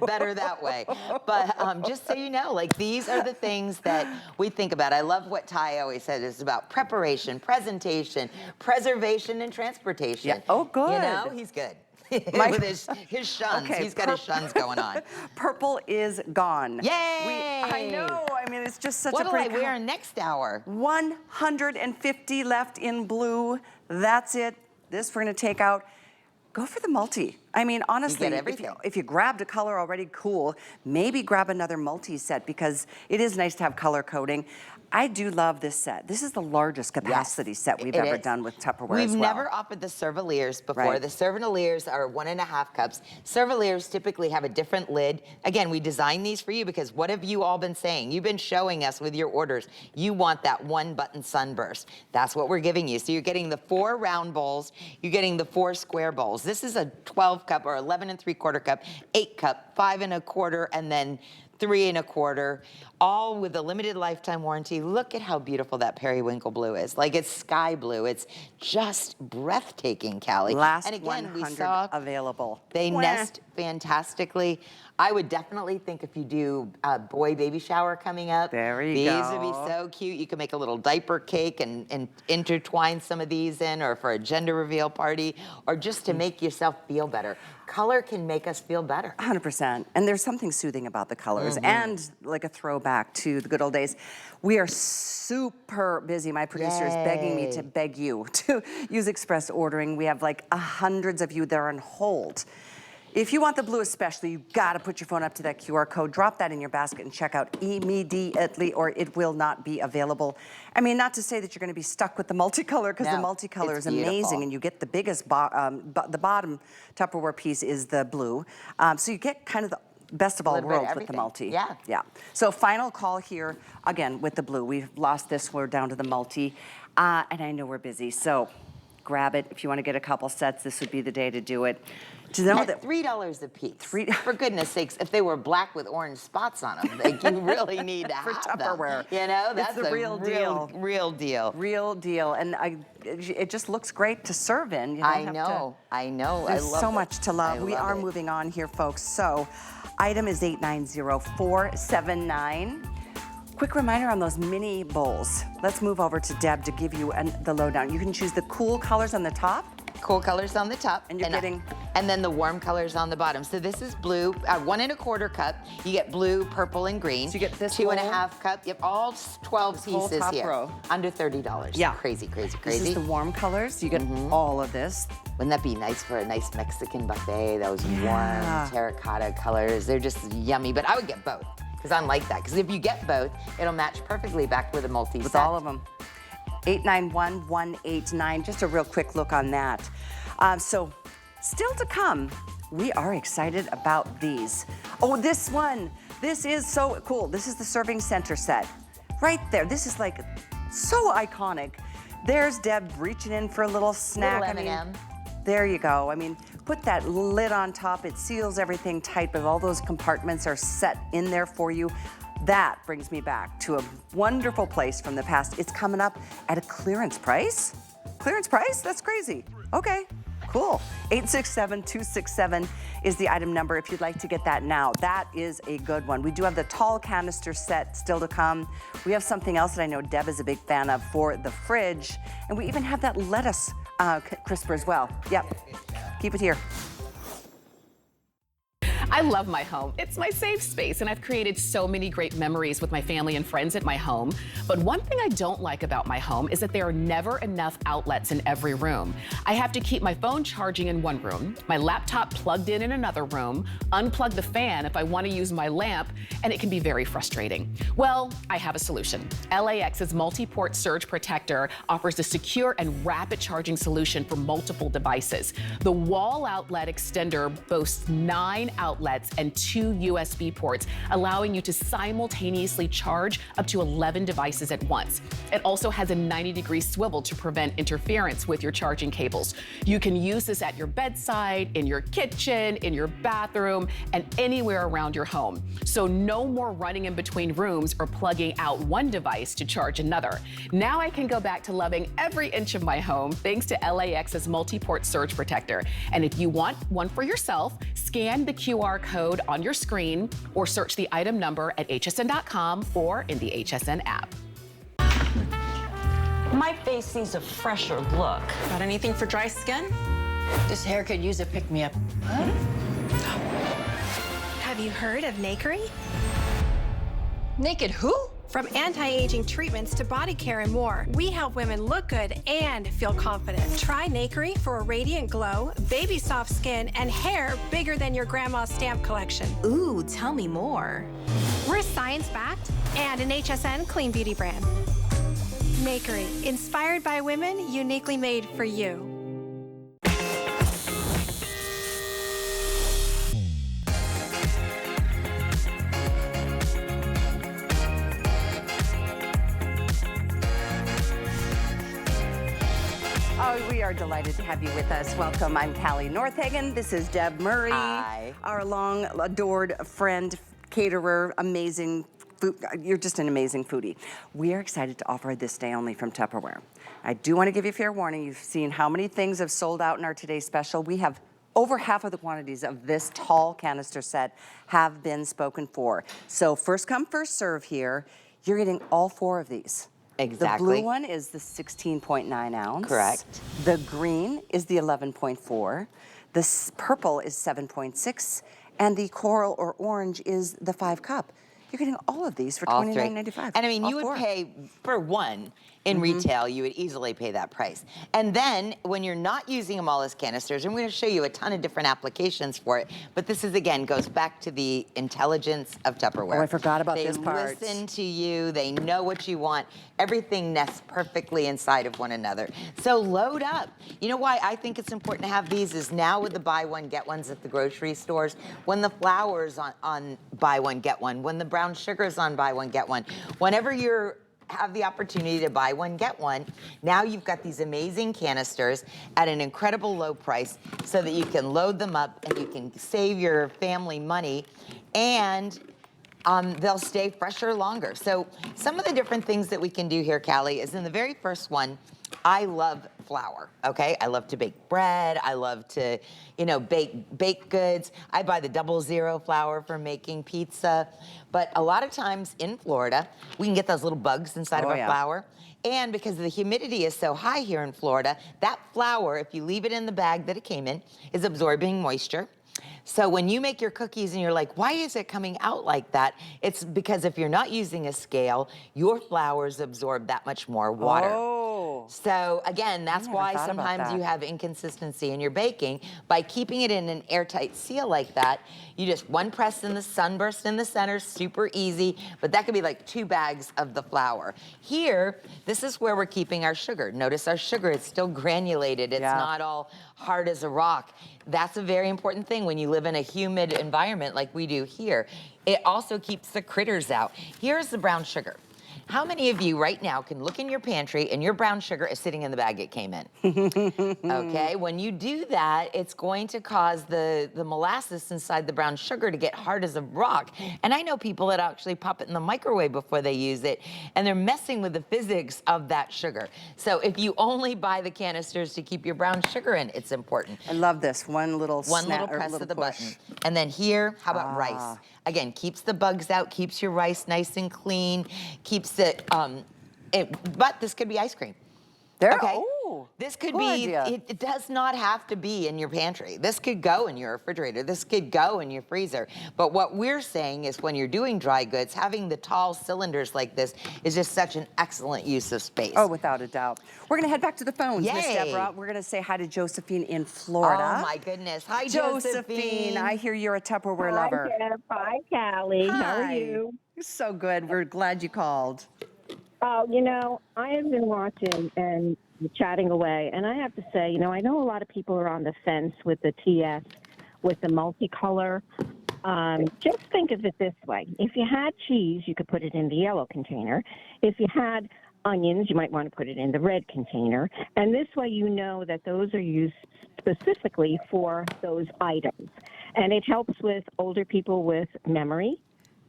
better that way. But just so you know, like these are the things that we think about. I love what Ty always said. It's about preparation, presentation, preservation, and transportation. Yeah. Oh, good. He's good. With his shuns. Okay, He's got his shuns going on. Purple is gone. Yay! I know. I mean, it's just such What'll a pretty I wear next hour? 150 left in blue. That's it. This we're going to take out. Go for the multi. I mean, honestly, if you grabbed a color already, cool. Maybe grab another multi set because it is nice to have color coding. I do love this set. This is the largest capacity set we've ever done with Tupperware as well. We've never offered the Servaliers before. The Servaliers are 1.5 cups. Servaliers typically have a different lid. Again, we designed these for you because what have you all been saying? You've been showing us with your orders, you want that one button sunburst. That's what we're giving you. So you're getting the 4 round bowls, you're getting the 4 square bowls. This is a 12 cup or 11 3/4 cup, 8 cup, 5 1/4, and then 3 1/4. all with a limited lifetime warranty. Look at how beautiful that periwinkle blue is. Like, it's sky blue. It's just breathtaking, Callie. Last and again, 100 we saw available. they nest fantastically. I would definitely think if you do a boy baby shower coming up, there you these go. would be so cute. You can make a little diaper cake and intertwine some of these in, or for a gender reveal party, or just to make yourself feel better. Color can make us feel better. 100%. And there's something soothing about the colors and like a throwback to the good old days. We are super busy. My producer is begging me to beg you to use express ordering. We have like hundreds of you that are on hold. If you want the blue especially, you gotta put your phone up to that QR code, drop that in your basket and check out immediately, or it will not be available. I mean, not to say that you're gonna be stuck with the multicolor, because the multicolor is amazing, and you get the biggest, the bottom Tupperware piece is the blue. So you get kind of the best of all worlds with the multi. Yeah. So final call here, again, with the blue. We've lost this, we're down to the multi, and I know we're busy, so grab it. If you want to get a couple sets, this would be the day to do it. To know that $3 a piece. For goodness sakes, if they were black with orange spots on them, like, you really need to have Tupperware. Them. You know, that's the real deal. Real deal. Real deal. And it just looks great to serve in. You don't have to, I know. There's I love so it. much to love. We are moving on here, folks. So item is 890479. Quick reminder on those mini bowls. Let's move over to Deb to give you the lowdown. You can choose the cool colors on the top. Cool colors on the top. And you're getting... And then the warm colors on the bottom. So this is blue, 1 1/4 cup. You get blue, purple, and green. So you get this 2 1/2 cup. Yep, all 12 pieces top here. row. Under $30. Yeah. Crazy, crazy, This crazy. is the warm colors. You get all of this. Wouldn't that be nice for a nice Mexican buffet? Those warm terracotta colors. They're just yummy. But I would get both, because I'm like that. Because if you get both, it'll match perfectly back with a multi-set. With all of them. 891189. Just a real quick look on that. So still to come, we are excited about these. Oh, this one. This is so cool. This is the serving center set. Right there. This is like so iconic. There's Deb reaching in for a little snack. Little M&M. There you go. I mean, put that lid on top. It seals everything tight, but all those compartments are set in there for you. That brings me back to a wonderful place from the past. It's coming up at a clearance price. Clearance price? That's crazy. Okay, cool. 867-267 is the item number if you'd like to get that now. That is a good one. We do have the tall canister set still to come. We have something else that I know Deb is a big fan of for the fridge. And we even have that lettuce crisper as well. Yep, keep it here. I love my home. It's my safe space, and I've created so many great memories with my family and friends at my home. But one thing I don't like about my home is that there are never enough outlets in every room. I have to keep my phone charging in one room, my laptop plugged in another room, unplug the fan if I want to use my lamp, and it can be very frustrating. Well, I have a solution. LAX's multi-port surge protector offers a secure and rapid charging solution for multiple devices. The wall outlet extender boasts 9 outlets and 2 USB ports, allowing you to simultaneously charge up to 11 devices at once. It also has a 90-degree swivel to prevent interference with your charging cables. You can use this at your bedside, in your kitchen, in your bathroom, and anywhere around your home. So no more running in between rooms or plugging out one device to charge another. Now I can go back to loving every inch of my home thanks to LAX's multi-port surge protector. And if you want one for yourself, scan the QR code on your screen or search the item number at hsn.com or in the HSN app. My face needs a fresher look. Got anything for dry skin? This hair could use a pick-me-up. Have you heard of Nakery? Naked who? From anti-aging treatments to body care and more, we help women look good and feel confident. Try Nakery for a radiant glow, baby soft skin, and hair bigger than your grandma's stamp collection. Ooh, tell me more. We're science-backed and an HSN clean beauty brand. Nakery, inspired by women, uniquely made for you. Oh, we are delighted to have you with us. Welcome. I'm Callie Northagen. This is Deb Murray. Hi. Our long adored friend, caterer, amazing food, you're just an amazing foodie. We are excited to offer this day only from Tupperware. I do want to give you a fair warning. You've seen how many things have sold out in our today's special. We have over half of the quantities of this tall canister set have been spoken for. So first come, first serve here. You're getting all 4 of these. Exactly. The blue one is the 16.9 ounce. Correct. The green is the 11.4. The purple is 7.6. And the coral or orange is the 5 cup. You're getting all of these for $29.95. And I mean, all you 4. would pay for one in retail, you would easily pay that price. And then when you're not using them all as canisters, and we're going to show you a ton of different applications for it, but this is, again, goes back to the intelligence of Tupperware. Oh, I forgot about this part. They listen to you. They know what you want. Everything nests perfectly inside of one another. So load up. You know why I think it's important to have these is now with the buy one, get ones at the grocery stores, when the flour's on buy one, get one, when the brown sugar's on buy one, get one, whenever you're have the opportunity to buy one, get one. Now you've got these amazing canisters at an incredible low price so that you can load them up and you can save your family money, and they'll stay fresher longer. So some of the different things that we can do here, Callie, is in the very first one, I love flour, okay? I love to bake bread. I love to, you know, bake goods. I buy the 00 flour for making pizza. But a lot of times in Florida, we can get those little bugs inside of our flour. And because the humidity is so high here in Florida, that flour, if you leave it in the bag that it came in, is absorbing moisture. So when you make your cookies and you're like, why is it coming out like that? It's because if you're not using a scale, your flours absorb that much more water. Oh. So again, that's why sometimes you have inconsistency in your baking. By keeping it in an airtight seal like that, you just one press in the sunburst in the center, super easy, but that could be like 2 bags of the flour. Here, this is where we're keeping our sugar. Notice our sugar is still granulated. It's not all hard as a rock. That's a very important thing when you live in a humid environment like we do here. It also keeps the critters out. Here's the brown sugar. How many of you right now can look in your pantry and your brown sugar is sitting in the bag it came in? Okay, when you do that, it's going to cause the molasses inside the brown sugar to get hard as a rock. And I know people that actually pop it in the microwave before they use it, and they're messing with the physics of that sugar. So if you only buy the canisters to keep your brown sugar in, it's important. I love this. One little press of the button. And then here, how about rice? Again, keeps the bugs out, keeps your rice nice and clean, keeps it, but this could be ice cream. Okay? Ooh, this could be, it does not have to be in your pantry. This could go in your refrigerator. This could go in your freezer. But what we're saying is when you're doing dry goods, having the tall cylinders like this is just such an excellent use of space. Oh, without a doubt. We're going to head back to the phones, Miss Deborah. We're going to say hi to Josephine in Florida. Oh, my goodness. Hi, Josephine. I hear you're a Tupperware lover. Hi, Deb. Hi, Callie. Hi. How are you? You're so good. We're glad you called. Oh, you know, I have been watching and chatting away, and I have to say, you know, I know a lot of people are on the fence with the TS, with the multicolor. Just think of it this way. If you had cheese, you could put it in the yellow container. If you had onions, you might want to put it in the red container. And this way you know that those are used specifically for those items. And it helps with older people with memory.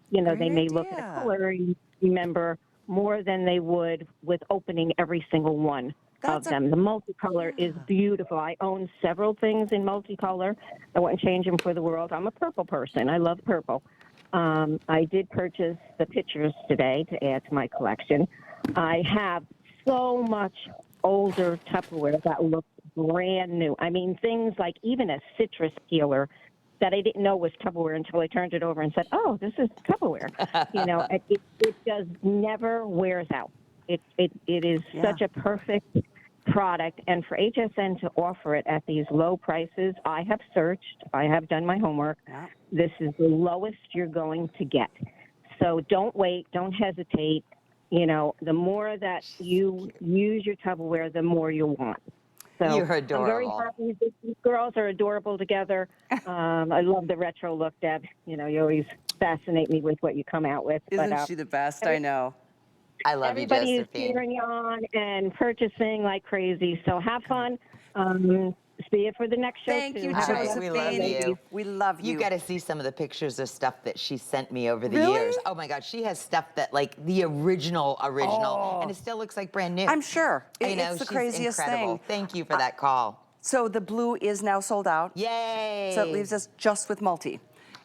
You know, they may look at a color and remember more than they would with opening every single one of them. The multicolor is beautiful. I own several things in multicolor. I wouldn't change them for the world. I'm a purple person. I love purple. I did purchase the pictures today to add to my collection. I have so much older Tupperware that looks brand new. I mean, things like even a citrus peeler that I didn't know was Tupperware until I turned it over and said, oh, this is Tupperware. You know, it just never wears out. It is such a perfect product. And for HSN to offer it at these low prices, I have searched, I have done my homework. This is the lowest you're going to get. So don't wait, don't hesitate. You know, the more that you use your Tupperware, the more you'll want. So you're adorable. I'm very happy. These girls are adorable together. I love the retro look, Deb. You know, you always fascinate me with what you come out with. Isn't she the best? I know. I love everybody you, Josephine. Josephine. Everybody is cheering on and purchasing like crazy. So have fun. See you for the next show. Thank too. you, All right, Josephine. we love you. We love you. You got to see some of the pictures of stuff that she sent me over the Really? years. Oh my God, she has stuff that like the original, and it still looks like brand new. I'm sure. I know, It's the she's craziest incredible. thing. Thank you for that call. So the blue is now sold out. Yay! So it leaves us just with multi.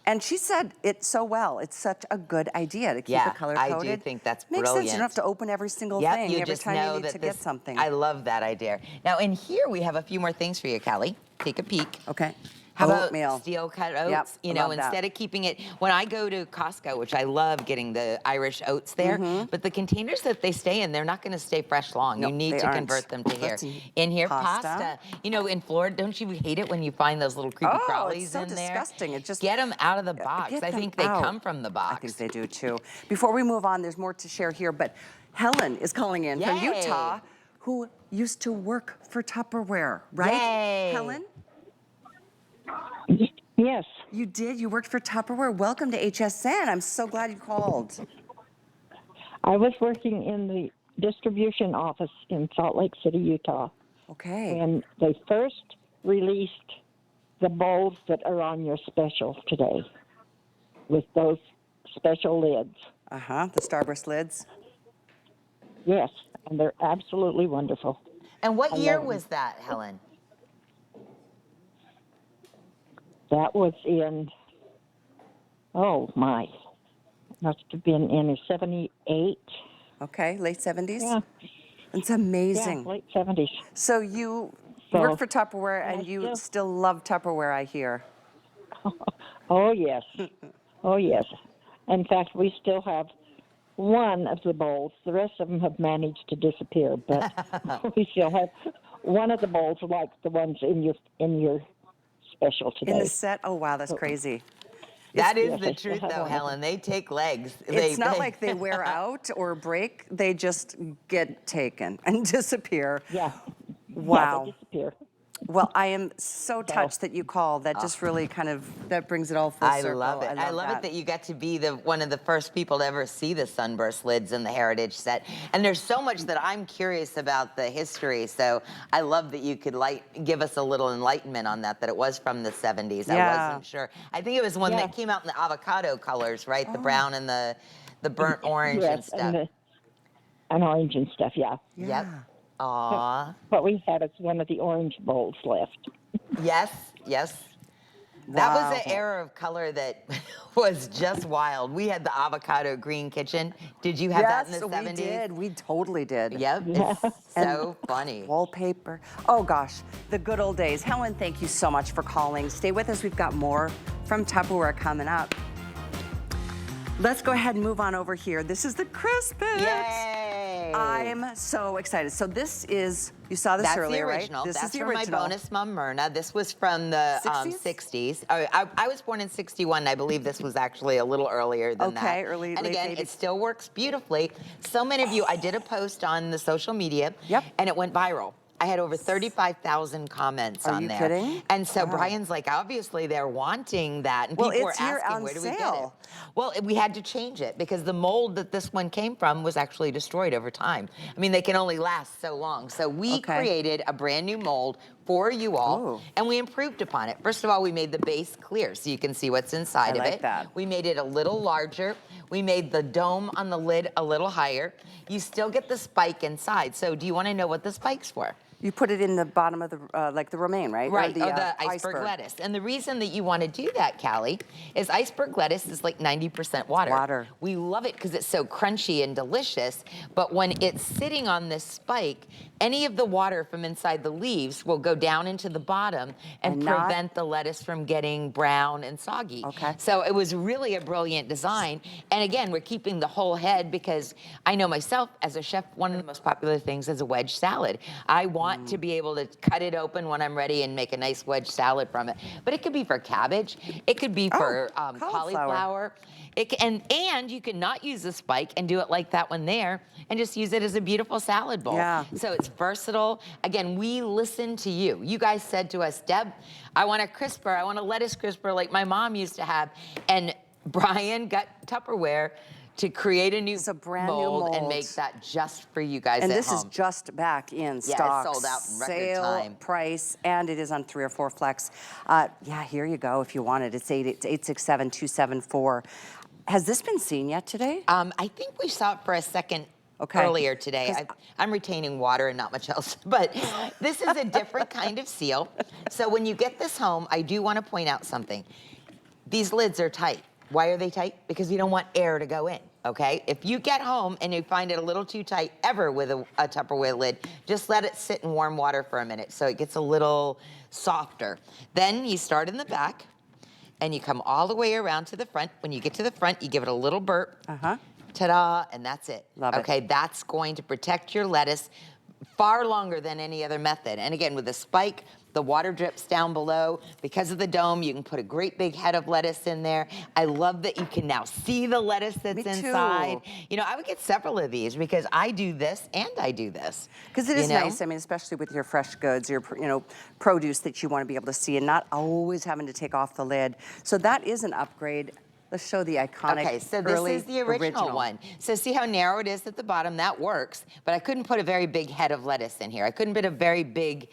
And she said it so well. It's such a good idea to keep Yeah, it color I coded. do think that's Makes sense. You brilliant. don't have to open every single Yep, thing you every just time know you need that to this, get something. I love that idea. Now in here we have a few more things for you, Kelly. Take a peek. Okay. How Oatmeal. about steel cut oats? Yep, You I know, love that. instead of keeping it, when I go to Costco, which I love getting the Irish oats there, but the containers that they stay in, they're not going to stay fresh long. Nope, you need they to aren't. convert them to here. That's In here, pasta. pasta. You know, in Florida, don't you hate it when you find those little creepy crawlies it's so in there? disgusting. It just get them out of the box. Get I them think they out. come from the box. I think they do too. Before we move on, there's more to share here, but Helen is calling in from Yay. Utah, who used to work for Tupperware, right? Yay. Helen? Yes. You did? You worked for Tupperware? Welcome to HSN. I'm so glad you called. I was working in the distribution office in Salt Lake City, Utah, Okay. when they first released the bowls that are on your special today with those special lids. The Starburst lids. Yes, and they're absolutely wonderful. And what I year love them. was that, Helen? That was in, must have been in 78. Okay, late 70s? Yeah. It's amazing. Yeah, late 70s. So you So- worked for Tupperware and I you still love Tupperware, I hear. Oh, yes. Oh, yes. In fact, we still have one of the bowls. The rest of them have managed to disappear, but we still have one of the bowls like the ones in your special today. In the set? Oh, wow, that's crazy. That is yes, the I still truth, have though, one of Helen. They take legs. It's not like they wear out or break. They just get taken and disappear. Yeah. Wow. Yeah, they disappear. Well, I am so touched that you called. That just really that brings it all full I circle. love it. I love it that you got to be one of the first people to ever see the sunburst lids in the Heritage set. And there's so much that I'm curious about the history. So I love that you could give us a little enlightenment on that it was from the 70s. Yeah. I wasn't sure. I think it was one that came out in the avocado colors, right? The brown and the burnt orange and stuff. And orange and stuff, yeah. Yep. Aww. What we had is one of the orange bowls left. Yes, yes. That was an era of color that was just wild. We had the avocado green kitchen. Did you have that in the 70s? Yes, we did. We totally did. Yep, it's so funny. Wallpaper. Oh, gosh, the good old days. Helen, thank you so much for calling. Stay with us. We've got more from Tupperware coming up. Let's go ahead and move on over here. This is the Crispets. Yay! I'm so excited. So this is, you saw this earlier, right? That's the original. This That's is the from original. my bonus mom, Myrna. This was from the 60s. I was born in 61. I believe this was actually a little earlier than that. Okay, early, and late again, 80s. it still works beautifully. So many of you, I did a post on the social media, and it went viral. I had over 35,000 comments on there. Are you kidding? And so Brian's like, obviously they're wanting that. And people were asking, where do we get it? Well, we had to change it because the mold that this one came from was actually destroyed over time. I mean, they can only last so long. So we created a brand new mold for you all, and we improved upon it. First of all, we made the base clear so you can see what's inside of it. We made it a little larger. We made the dome on the lid a little higher. You still get the spike inside. So do you want to know what the spike's for? You put it in the bottom of the, like the romaine, right? Right, or the iceberg lettuce. And the reason that you want to do that, Callie, is iceberg lettuce is like 90% water. We love it because it's so crunchy and delicious, but when it's sitting on this spike, any of the water from inside the leaves will go down into the bottom and prevent the lettuce from getting brown and soggy. So it was really a brilliant design. And again, we're keeping the whole head because I know myself as a chef, one of the most popular things is a wedge salad. I want to be able to cut it open when I'm ready and make a nice wedge salad from it. But it could be for cabbage. It could be for cauliflower. And you can not use the spike and do it like that one there and just use it as a beautiful salad bowl. So it's versatile. Again, we listen to you. You guys said to us, Deb, I want a crisper. I want a lettuce crisper like my mom used to have. And Brian got Tupperware to create a new It's a brand new mold and mold. make that just for you guys And at this home. is just back in Yeah, stock. it's sold out in record Sale time. price, and it is on 3 or 4 flex. Yeah, here you go if you want it. It's 867-274. Has this been seen yet today? I think we saw it for a second earlier today. I'm retaining water and not much else, but this is a different kind of seal. So when you get this home, I do want to point out something. These lids are tight. Why are they tight? Because you don't want air to go in, okay? If you get home and you find it a little too tight ever with a Tupperware lid, just let it sit in warm water for a minute so it gets a little softer. Then you start in the back and you come all the way around to the front. When you get to the front, you give it a little burp. Ta-da, and that's it. Love it. Okay, that's going to protect your lettuce far longer than any other method. And again, with a spike, the water drips down below. Because of the dome, you can put a great big head of lettuce in there. I love that you can now see the lettuce that's inside. You know, I would get several of these because I do this and I do this. Because it is nice, I mean, especially with your fresh goods, your produce that you want to be able to see and not always having to take off the lid. So that is an upgrade. Let's show the iconic Okay, so this is the original one. So see how narrow it is at the bottom? That works, but I couldn't put a very big head of lettuce in here. I couldn't put a very big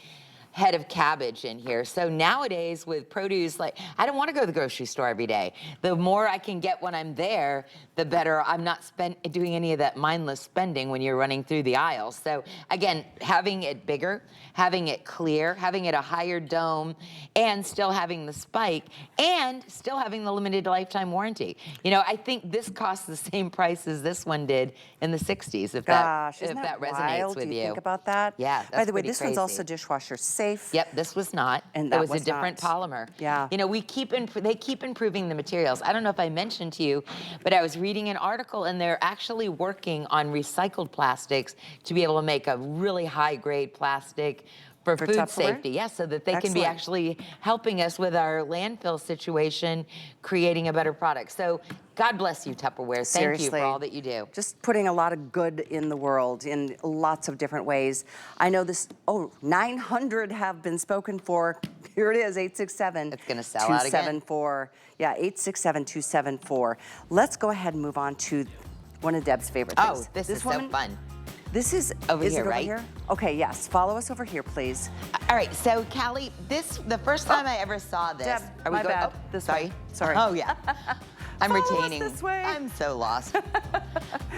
head of cabbage in here. So nowadays with produce, like, I don't want to go to the grocery store every day. The more I can get when I'm there, the better. I'm not doing any of that mindless spending when you're running through the aisles. So again, having it bigger, having it clear, having it a higher dome, and still having the spike, and still having the limited lifetime warranty. You know, I think this costs the same price as this one did in the 60s, if that resonates wild? with Do you. think about that? Yeah, that's By the way, pretty this one's crazy. also dishwasher safe. Yep, this was not. And it that was a was different not. polymer. Yeah. You know, they keep improving the materials. I don't know if I mentioned to you, but I was reading an article and they're actually working on recycled plastics to be able to make a really high grade plastic for food Tupperware? safety. Yeah, so that they can be actually helping us with our landfill situation, creating a better product. So God bless you, Tupperware. Thank you for all that you do. Just putting a lot of good in the world in lots of different ways. I know this, 900 have been spoken for. Here it is, 867. It's going to sell out again. 274. Yeah, 867-274. Let's go ahead and move on to one of Deb's favorite things. Oh, this is so fun. This is over here, it right? Over here? Okay, yes. Follow us over here, please. All right, so Callie, the first time I ever saw this. Deb, are we my going? bad. Oh, This sorry. way. Sorry. Oh yeah. I'm Follow retaining. us this way. I'm so lost.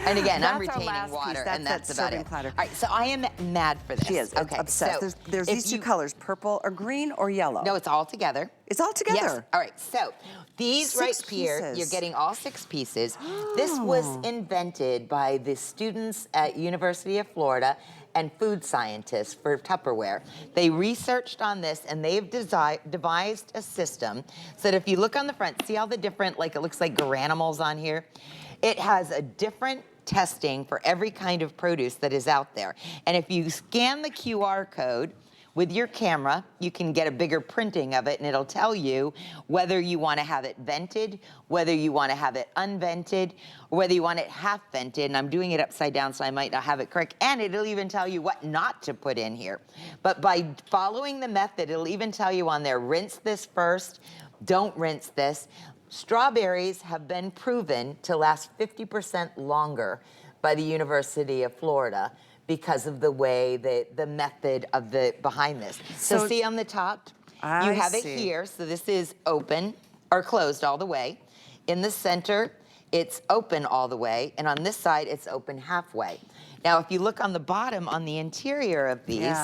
And again, I'm That's our retaining last water, piece. and that's that about serving it. platter. All right, so I am mad for this. She is obsessed. So there's these two colors, purple or green or yellow. No, it's all together. It's all together. Yes. All right, so these right here, you're getting all 6 pieces. This was invented by the students at University of Florida and food scientists for Tupperware. They researched on this and they've devised a system so that if you look on the front, see all the different, like it looks like granimals on here? It has a different testing for every kind of produce that is out there. And if you scan the QR code with your camera, you can get a bigger printing of it and it'll tell you whether you want to have it vented, whether you want to have it unvented, or whether you want it half vented. And I'm doing it upside down so I might not have it correct. And it'll even tell you what not to put in here. But by following the method, it'll even tell you on there, rinse this first, don't rinse this. Strawberries have been proven to last 50% longer by the University of Florida because of the way the method of behind this. So see on the top, you have it here. So this is open or closed all the way. In the center, it's open all the way. And on this side, it's open halfway. Now, if you look on the bottom, on the interior of these,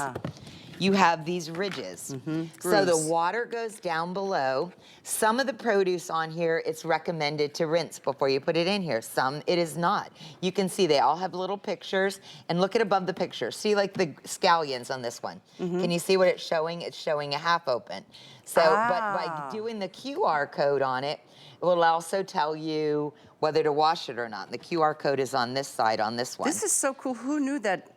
you have these ridges. So the water goes down below. Some of the produce on here, it's recommended to rinse before you put it in here. Some, it is not. You can see they all have little pictures. And look at above the picture. See like the scallions on this one. Can you see what it's showing? It's showing a half open. So, but by doing the QR code on it, it will also tell you whether to wash it or not. And the QR code is on this side, on this one. This is so cool. Who knew that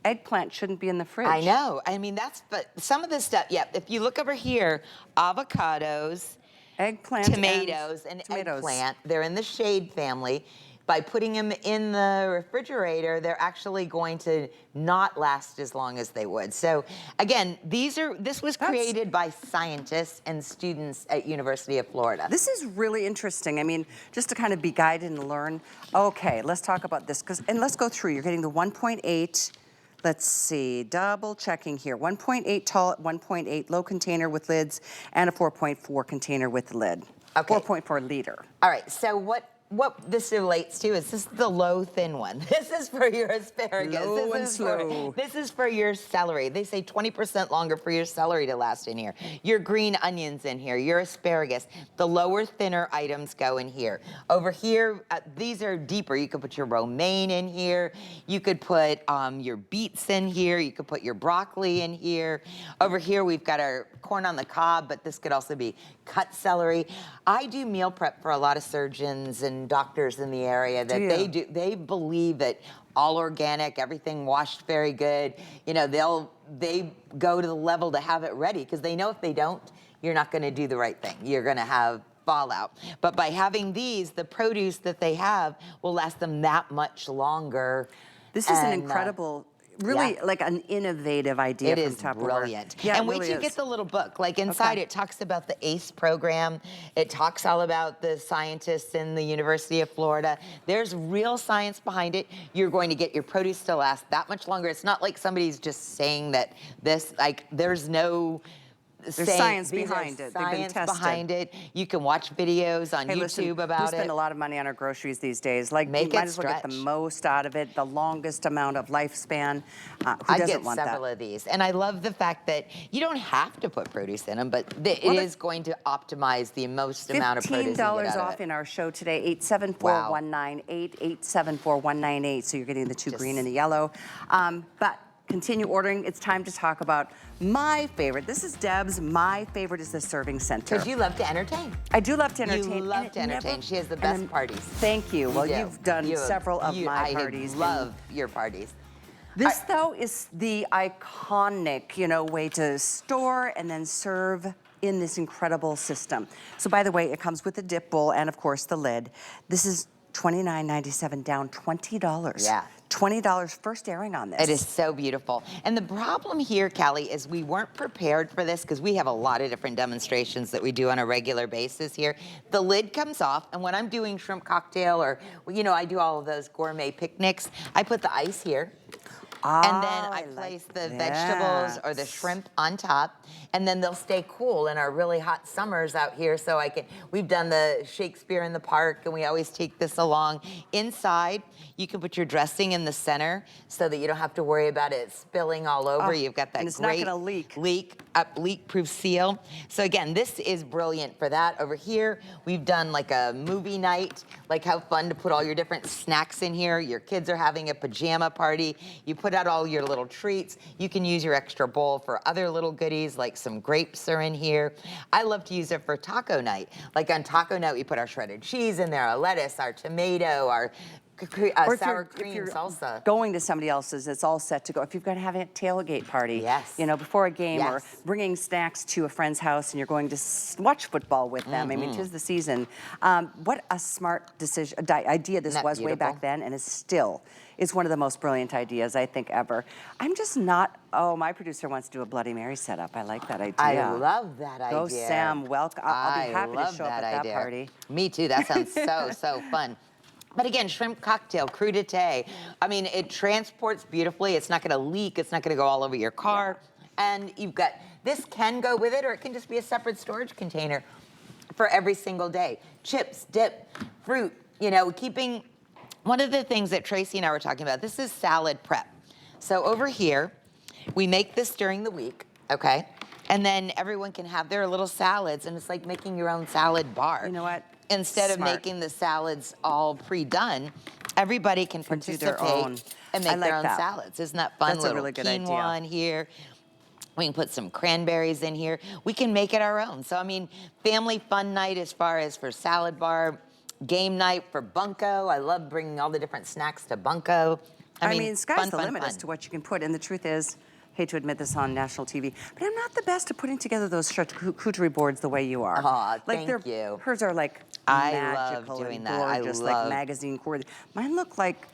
eggplant shouldn't be in the fridge? I know. I mean, but some of this stuff, if you look over here, avocados, eggplant, tomatoes, and eggplant, they're in the shade family. by putting them in the refrigerator, they're actually going to not last as long as they would. So again, this was created by scientists and students at University of Florida. This is really interesting. I mean, just to kind of be guided and learn. Okay, let's talk about this, and let's go through. You're getting the 1.8. Let's see, double checking here. 1.8 tall, 1.8 low container with lids, and a 4.4 container with the lid. Okay. 4.4 liter. All right, so what this relates to is this is the low thin one. This is for your asparagus. Low and slow. This is for your celery. They say 20% longer for your celery to last in here. Your green onions in here, your asparagus. The lower, thinner items go in here. Over here, these are deeper. You could put your romaine in here. You could put your beets in here. You could put your broccoli in here. Over here, we've got our corn on the cob, but this could also be cut celery. I do meal prep for a lot of surgeons and doctors in the area that they believe that all organic, everything washed very good. You know, they go to the level to have it ready because they know if they don't, you're not going to do the right thing. You're going to have fallout. But by having these, the produce that they have will last them that much longer. This is an incredible, really like an innovative idea from Tupperware. It is brilliant. Yeah, and wait till you get the little book. Like inside it talks about the ACE program. It talks all about the scientists in the University of Florida. There's real science behind it. You're going to get your produce to last that much longer. It's not like somebody's just saying that this, like there's no There's science behind it. They've been tested. Behind it. You can watch videos on YouTube listen, about it. We spend a lot of money on our groceries these days. Like, you might as well get the most out of it, the longest amount of lifespan. Who doesn't want that? I get several of these, and I love the fact that you don't have to put produce in them, but it is going to optimize the most amount of produce you get out of it. $15 off in our show today, 874-198, 874-198. So you're getting the two green and the yellow. But continue ordering. It's time to talk about my favorite. This is Deb's. My favorite is the serving center. Because you love to entertain. I do love to entertain. You love to entertain. She has the best parties. Thank you. Well, you've done several of my parties. I love your parties. This, though, is the iconic, way to store and then serve in this incredible system. So, by the way, it comes with a dip bowl and, of course, the lid. This is $29.97 down $20. Yeah. $20 first airing on this. It is so beautiful. And the problem here, Callie, is we weren't prepared for this because we have a lot of different demonstrations that we do on a regular basis here. The lid comes off, and when I'm doing shrimp cocktail or, I do all of those gourmet picnics, I put the ice here. And then I place the vegetables or the shrimp on top, and then they'll stay cool in our really hot summers out here. So we've done the Shakespeare in the Park, and we always take this along. Inside, you can put your dressing in the center so that you don't have to worry about it spilling all over. You've got that it's great not gonna leak. Leak-proof seal. So again, this is brilliant for that. Over here, we've done like a movie night, like how fun to put all your different snacks in here. Your kids are having a pajama party. You put out all your little treats. You can use your extra bowl for other little goodies, like some grapes are in here. I love to use it for taco night. Like on taco night, we put our shredded cheese in there, our lettuce, our tomato, our sour cream salsa. Going to somebody else's, it's all set to go. If you've got to have a tailgate party, before a game, or bringing snacks to a friend's house and you're going to watch football with them. I mean, 'tis the season. What a smart idea this was way back then, and is one of the most brilliant ideas I think ever. I'm just not. Oh, my producer wants to do a Bloody Mary setup. I like that idea. I love that idea. Go, Sam. Welcome. I'll be happy to show up at that party. Me too. That sounds so fun. But again, shrimp cocktail, crudité. I mean, it transports beautifully. It's not going to leak. It's not going to go all over your car. And you've got, this can go with it, or it can just be a separate storage container for every single day. Chips, dip, fruit, keeping. One of the things that Tracy and I were talking about, this is salad prep. So over here, we make this during the week, okay? And then everyone can have their little salads, and it's like making your own salad bar. You know what? Instead of making the salads all pre-done, everybody can participate and make their own salads. Isn't that fun? That's a really good idea. Quinoa in here. We can put some cranberries in here. We can make it our own. So, I mean, family fun night as far as for salad bar, game night for bunko. I love bringing all the different snacks to bunko. I mean, sky's the limit as to what you can put. And the truth is, hate to admit this on national TV, but I'm not the best at putting together those charcuterie boards the way you are. Aw, thank you. Hers are like I magical love doing and that. I gorgeous, love. like magazine cord. Mine look like.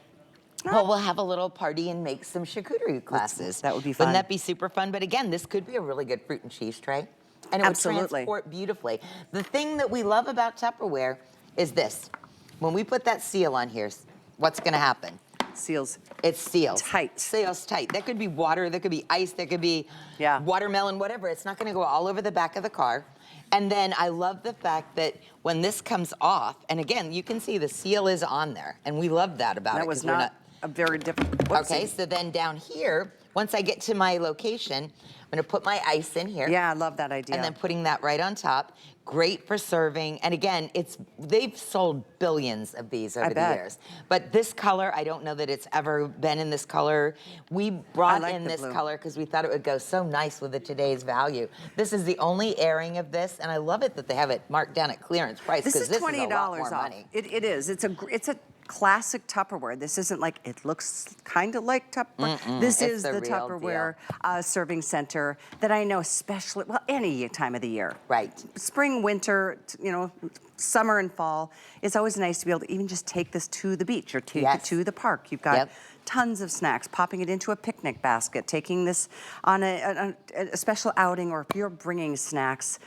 Well, we'll have a little party and make some charcuterie classes. That would be fun. Wouldn't that be super fun? But again, this could be a really good fruit and cheese tray. And it Absolutely. would transport beautifully. The thing that we love about Tupperware is this. When we put that seal on here, what's going to happen? Seals. It seals. Tight. Seals tight. That could be water, that could be ice, that could be watermelon, whatever. It's not going to go all over the back of the car. And then I love the fact that when this comes off, and again, you can see the seal is on there. And we love that about it. That was not a very different. Okay, so then down here, once I get to my location, I'm gonna put my ice in here. Yeah, I love that idea. And then putting that right on top. Great for serving. And again, they've sold billions of these over the years. But this color, I don't know that it's ever been in this color. We brought in this color because we thought it would go so nice with the today's value. This is the only airing of this, and I love it that they have it marked down at clearance price. This is $20 a lot more off. Money. It is. It's a classic Tupperware. This isn't like, it looks kind of like Tupperware. This is the Tupperware serving center that I know especially, well, any time of the year. Right. Spring, winter, you know, summer and fall. It's always nice to be able to even just take this to the beach or take it to the park. You've got tons of snacks, popping it into a picnic basket, taking this on a special outing, or if you're bringing snacks,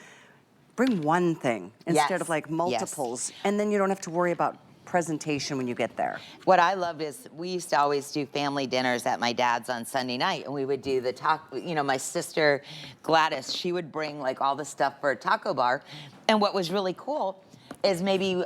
bring one thing instead of like multiples. And then you don't have to worry about presentation when you get there. What I loved is we used to always do family dinners at my dad's on Sunday night, and we would do the taco. You know, my sister Gladys, she would bring like all the stuff for a taco bar, and what was really cool is maybe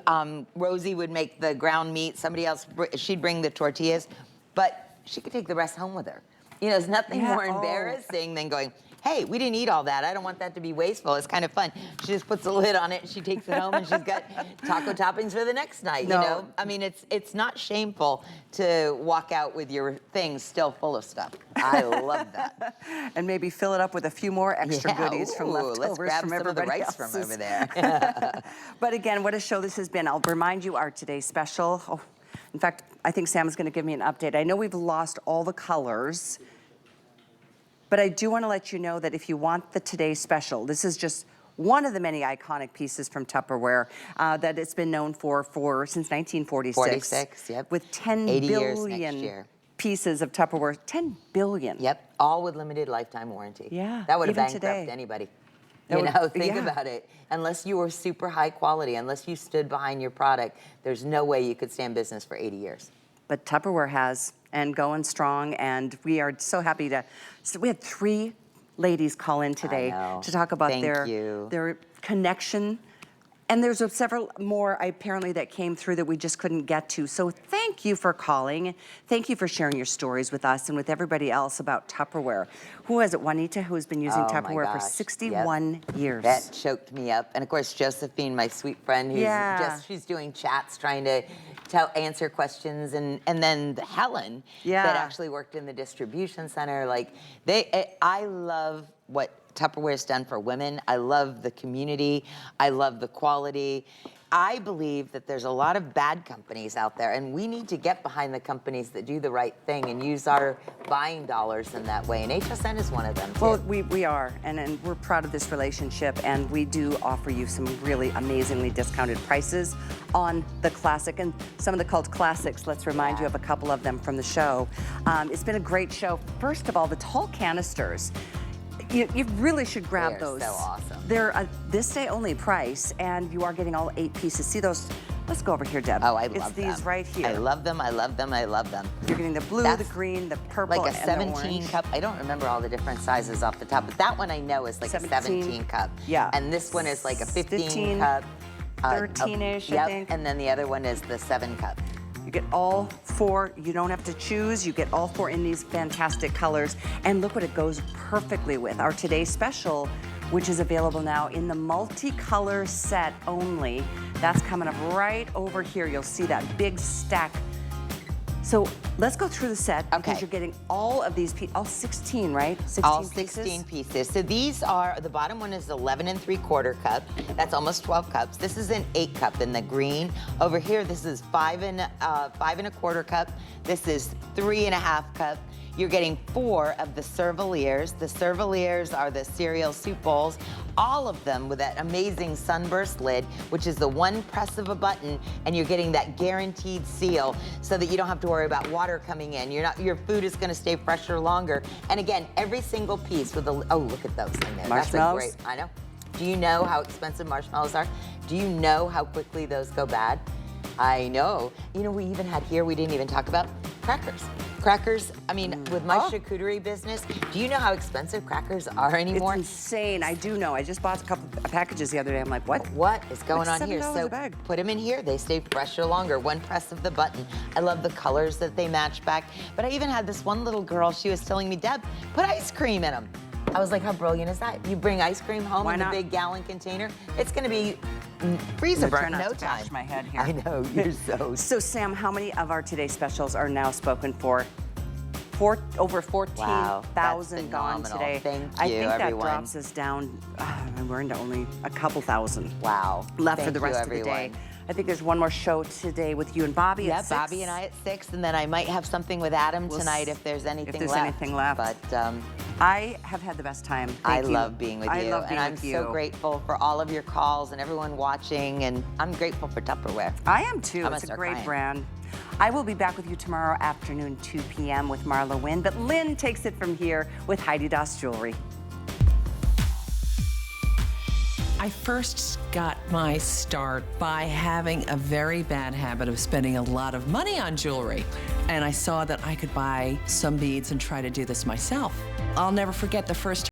Rosie would make the ground meat, somebody else, she'd bring the tortillas, but she could take the rest home with her. You know, there's nothing more embarrassing than going, hey, we didn't eat all that. I don't want that to be wasteful. It's kind of fun. She just puts a lid on it, she takes it home, and she's got taco toppings for the next night, you know? I mean, it's not shameful to walk out with your things still full of stuff. I love that. And maybe fill it up with a few more extra goodies from leftovers let's grab from some of the everybody rice else's. from over there. But again, what a show this has been. I'll remind you our today's special. Oh, in fact, I think Sam is going to give me an update. I know we've lost all the colors, but I do want to let you know that if you want the today's special, this is just one of the many iconic pieces from Tupperware that it's been known for since 1946. 46, yep. With 10 billion pieces of Tupperware. 10 billion. Yep, all with limited lifetime warranty. Yeah, that would have even bankrupted today. anybody. Think yeah. about it. Unless you were super high quality, unless you stood behind your product, there's no way you could stay in business for 80 years. But Tupperware has, and going strong, and we are so happy to. So we had 3 ladies call in today to talk about their connection. And there's several more apparently that came through that we just couldn't get to. So thank you for calling. Thank you for sharing your stories with us and with everybody else about Tupperware. Who is it? Juanita, who has been using Tupperware for 61 years. That choked me up. And of course, Josephine, my sweet friend, who's she's doing chats trying to answer questions. And then Helen, that actually worked in the distribution center. Like, I love what Tupperware's done for women. I love the community. I love the quality. I believe that there's a lot of bad companies out there, and we need to get behind the companies that do the right thing and use our buying dollars in that way. And HSN is one of them, too. Well, we are, and we're proud of this relationship, and we do offer you some really amazingly discounted prices on the classic and some of the cult classics. Let's remind you of a couple of them from the show. It's been a great show. First of all, the tall canisters. You really should grab those. They're so awesome. They're a this day only price, and you are getting all 8 pieces. See those? Let's go over here, Deb. Oh, I love them. It's these right here. I love them, I love them, I love them. You're getting the blue, the green, the purple, like a and 17 cup. I don't remember all the different sizes off the top, but that one I know is like a 17 cup. Yeah. And this one is like a 15 cup. 13-ish, I think. And then the other one is the 7 cup. You get all 4. You don't have to choose. You get all 4 in these fantastic colors. And look what it goes perfectly with. Our today's special, which is available now in the multicolor set only. That's coming up right over here. You'll see that big stack. So let's go through the set because you're getting all of these pieces, all 16, right? 16 all 16 pieces. So these are, the bottom one is 11 3/4 cup. That's almost 12 cups. This is an 8 cup in the green. Over here, this is 5 1/4 cup. This is 3 1/2 cup. You're getting 4 of the Cerveliers. The Cerveliers are the cereal soup bowls, all of them with that amazing sunburst lid, which is the one press of a button, and you're getting that guaranteed seal so that you don't have to worry about water coming in. Your food is gonna stay fresher longer. And again, every single piece with the, oh, look at those in there. Marshmallows? That's a great, I know. Do you know how expensive marshmallows are? Do you know how quickly those go bad? I know. You know, we even had here, we didn't even talk about crackers. Crackers, I mean, with my charcuterie business, do you know how expensive crackers are anymore? It's insane. I do know. I just bought a couple of packages the other day. I'm like, what? What is going on here? $7 So a bag. put them in here. They stay fresher longer. One press of the button. I love the colors that they match back. But I even had this one little girl, she was telling me, Deb, put ice cream in them. I was like, how brilliant is that? You bring ice cream home in a big gallon container, it's gonna be freezer burn in no time. My head here. I know, you're so. So Sam, how many of our today's specials are now spoken for? Over 14,000 gone today. Thank you, I think that everyone. drops us down, and we're into only a couple thousand. Wow. Left for the rest of the day. I think there's one more show today with you and Bobby at 6. Bobby and I at 6, and then I might have something with Adam tonight if there's anything left. But I have had the best time. I love being with you. I love being and with I'm you. so grateful for all of your calls and everyone watching, and I'm grateful for Tupperware. I am too. I'm It's a start great crying. brand. I will be back with you tomorrow afternoon, 2 p.m. with Marla Wynn, but Lynn takes it from here with Heidi Daas Jewelry. I first got my start by having a very bad habit of spending a lot of money on jewelry. And I saw that I could buy some beads and try to do this myself. I'll never forget the first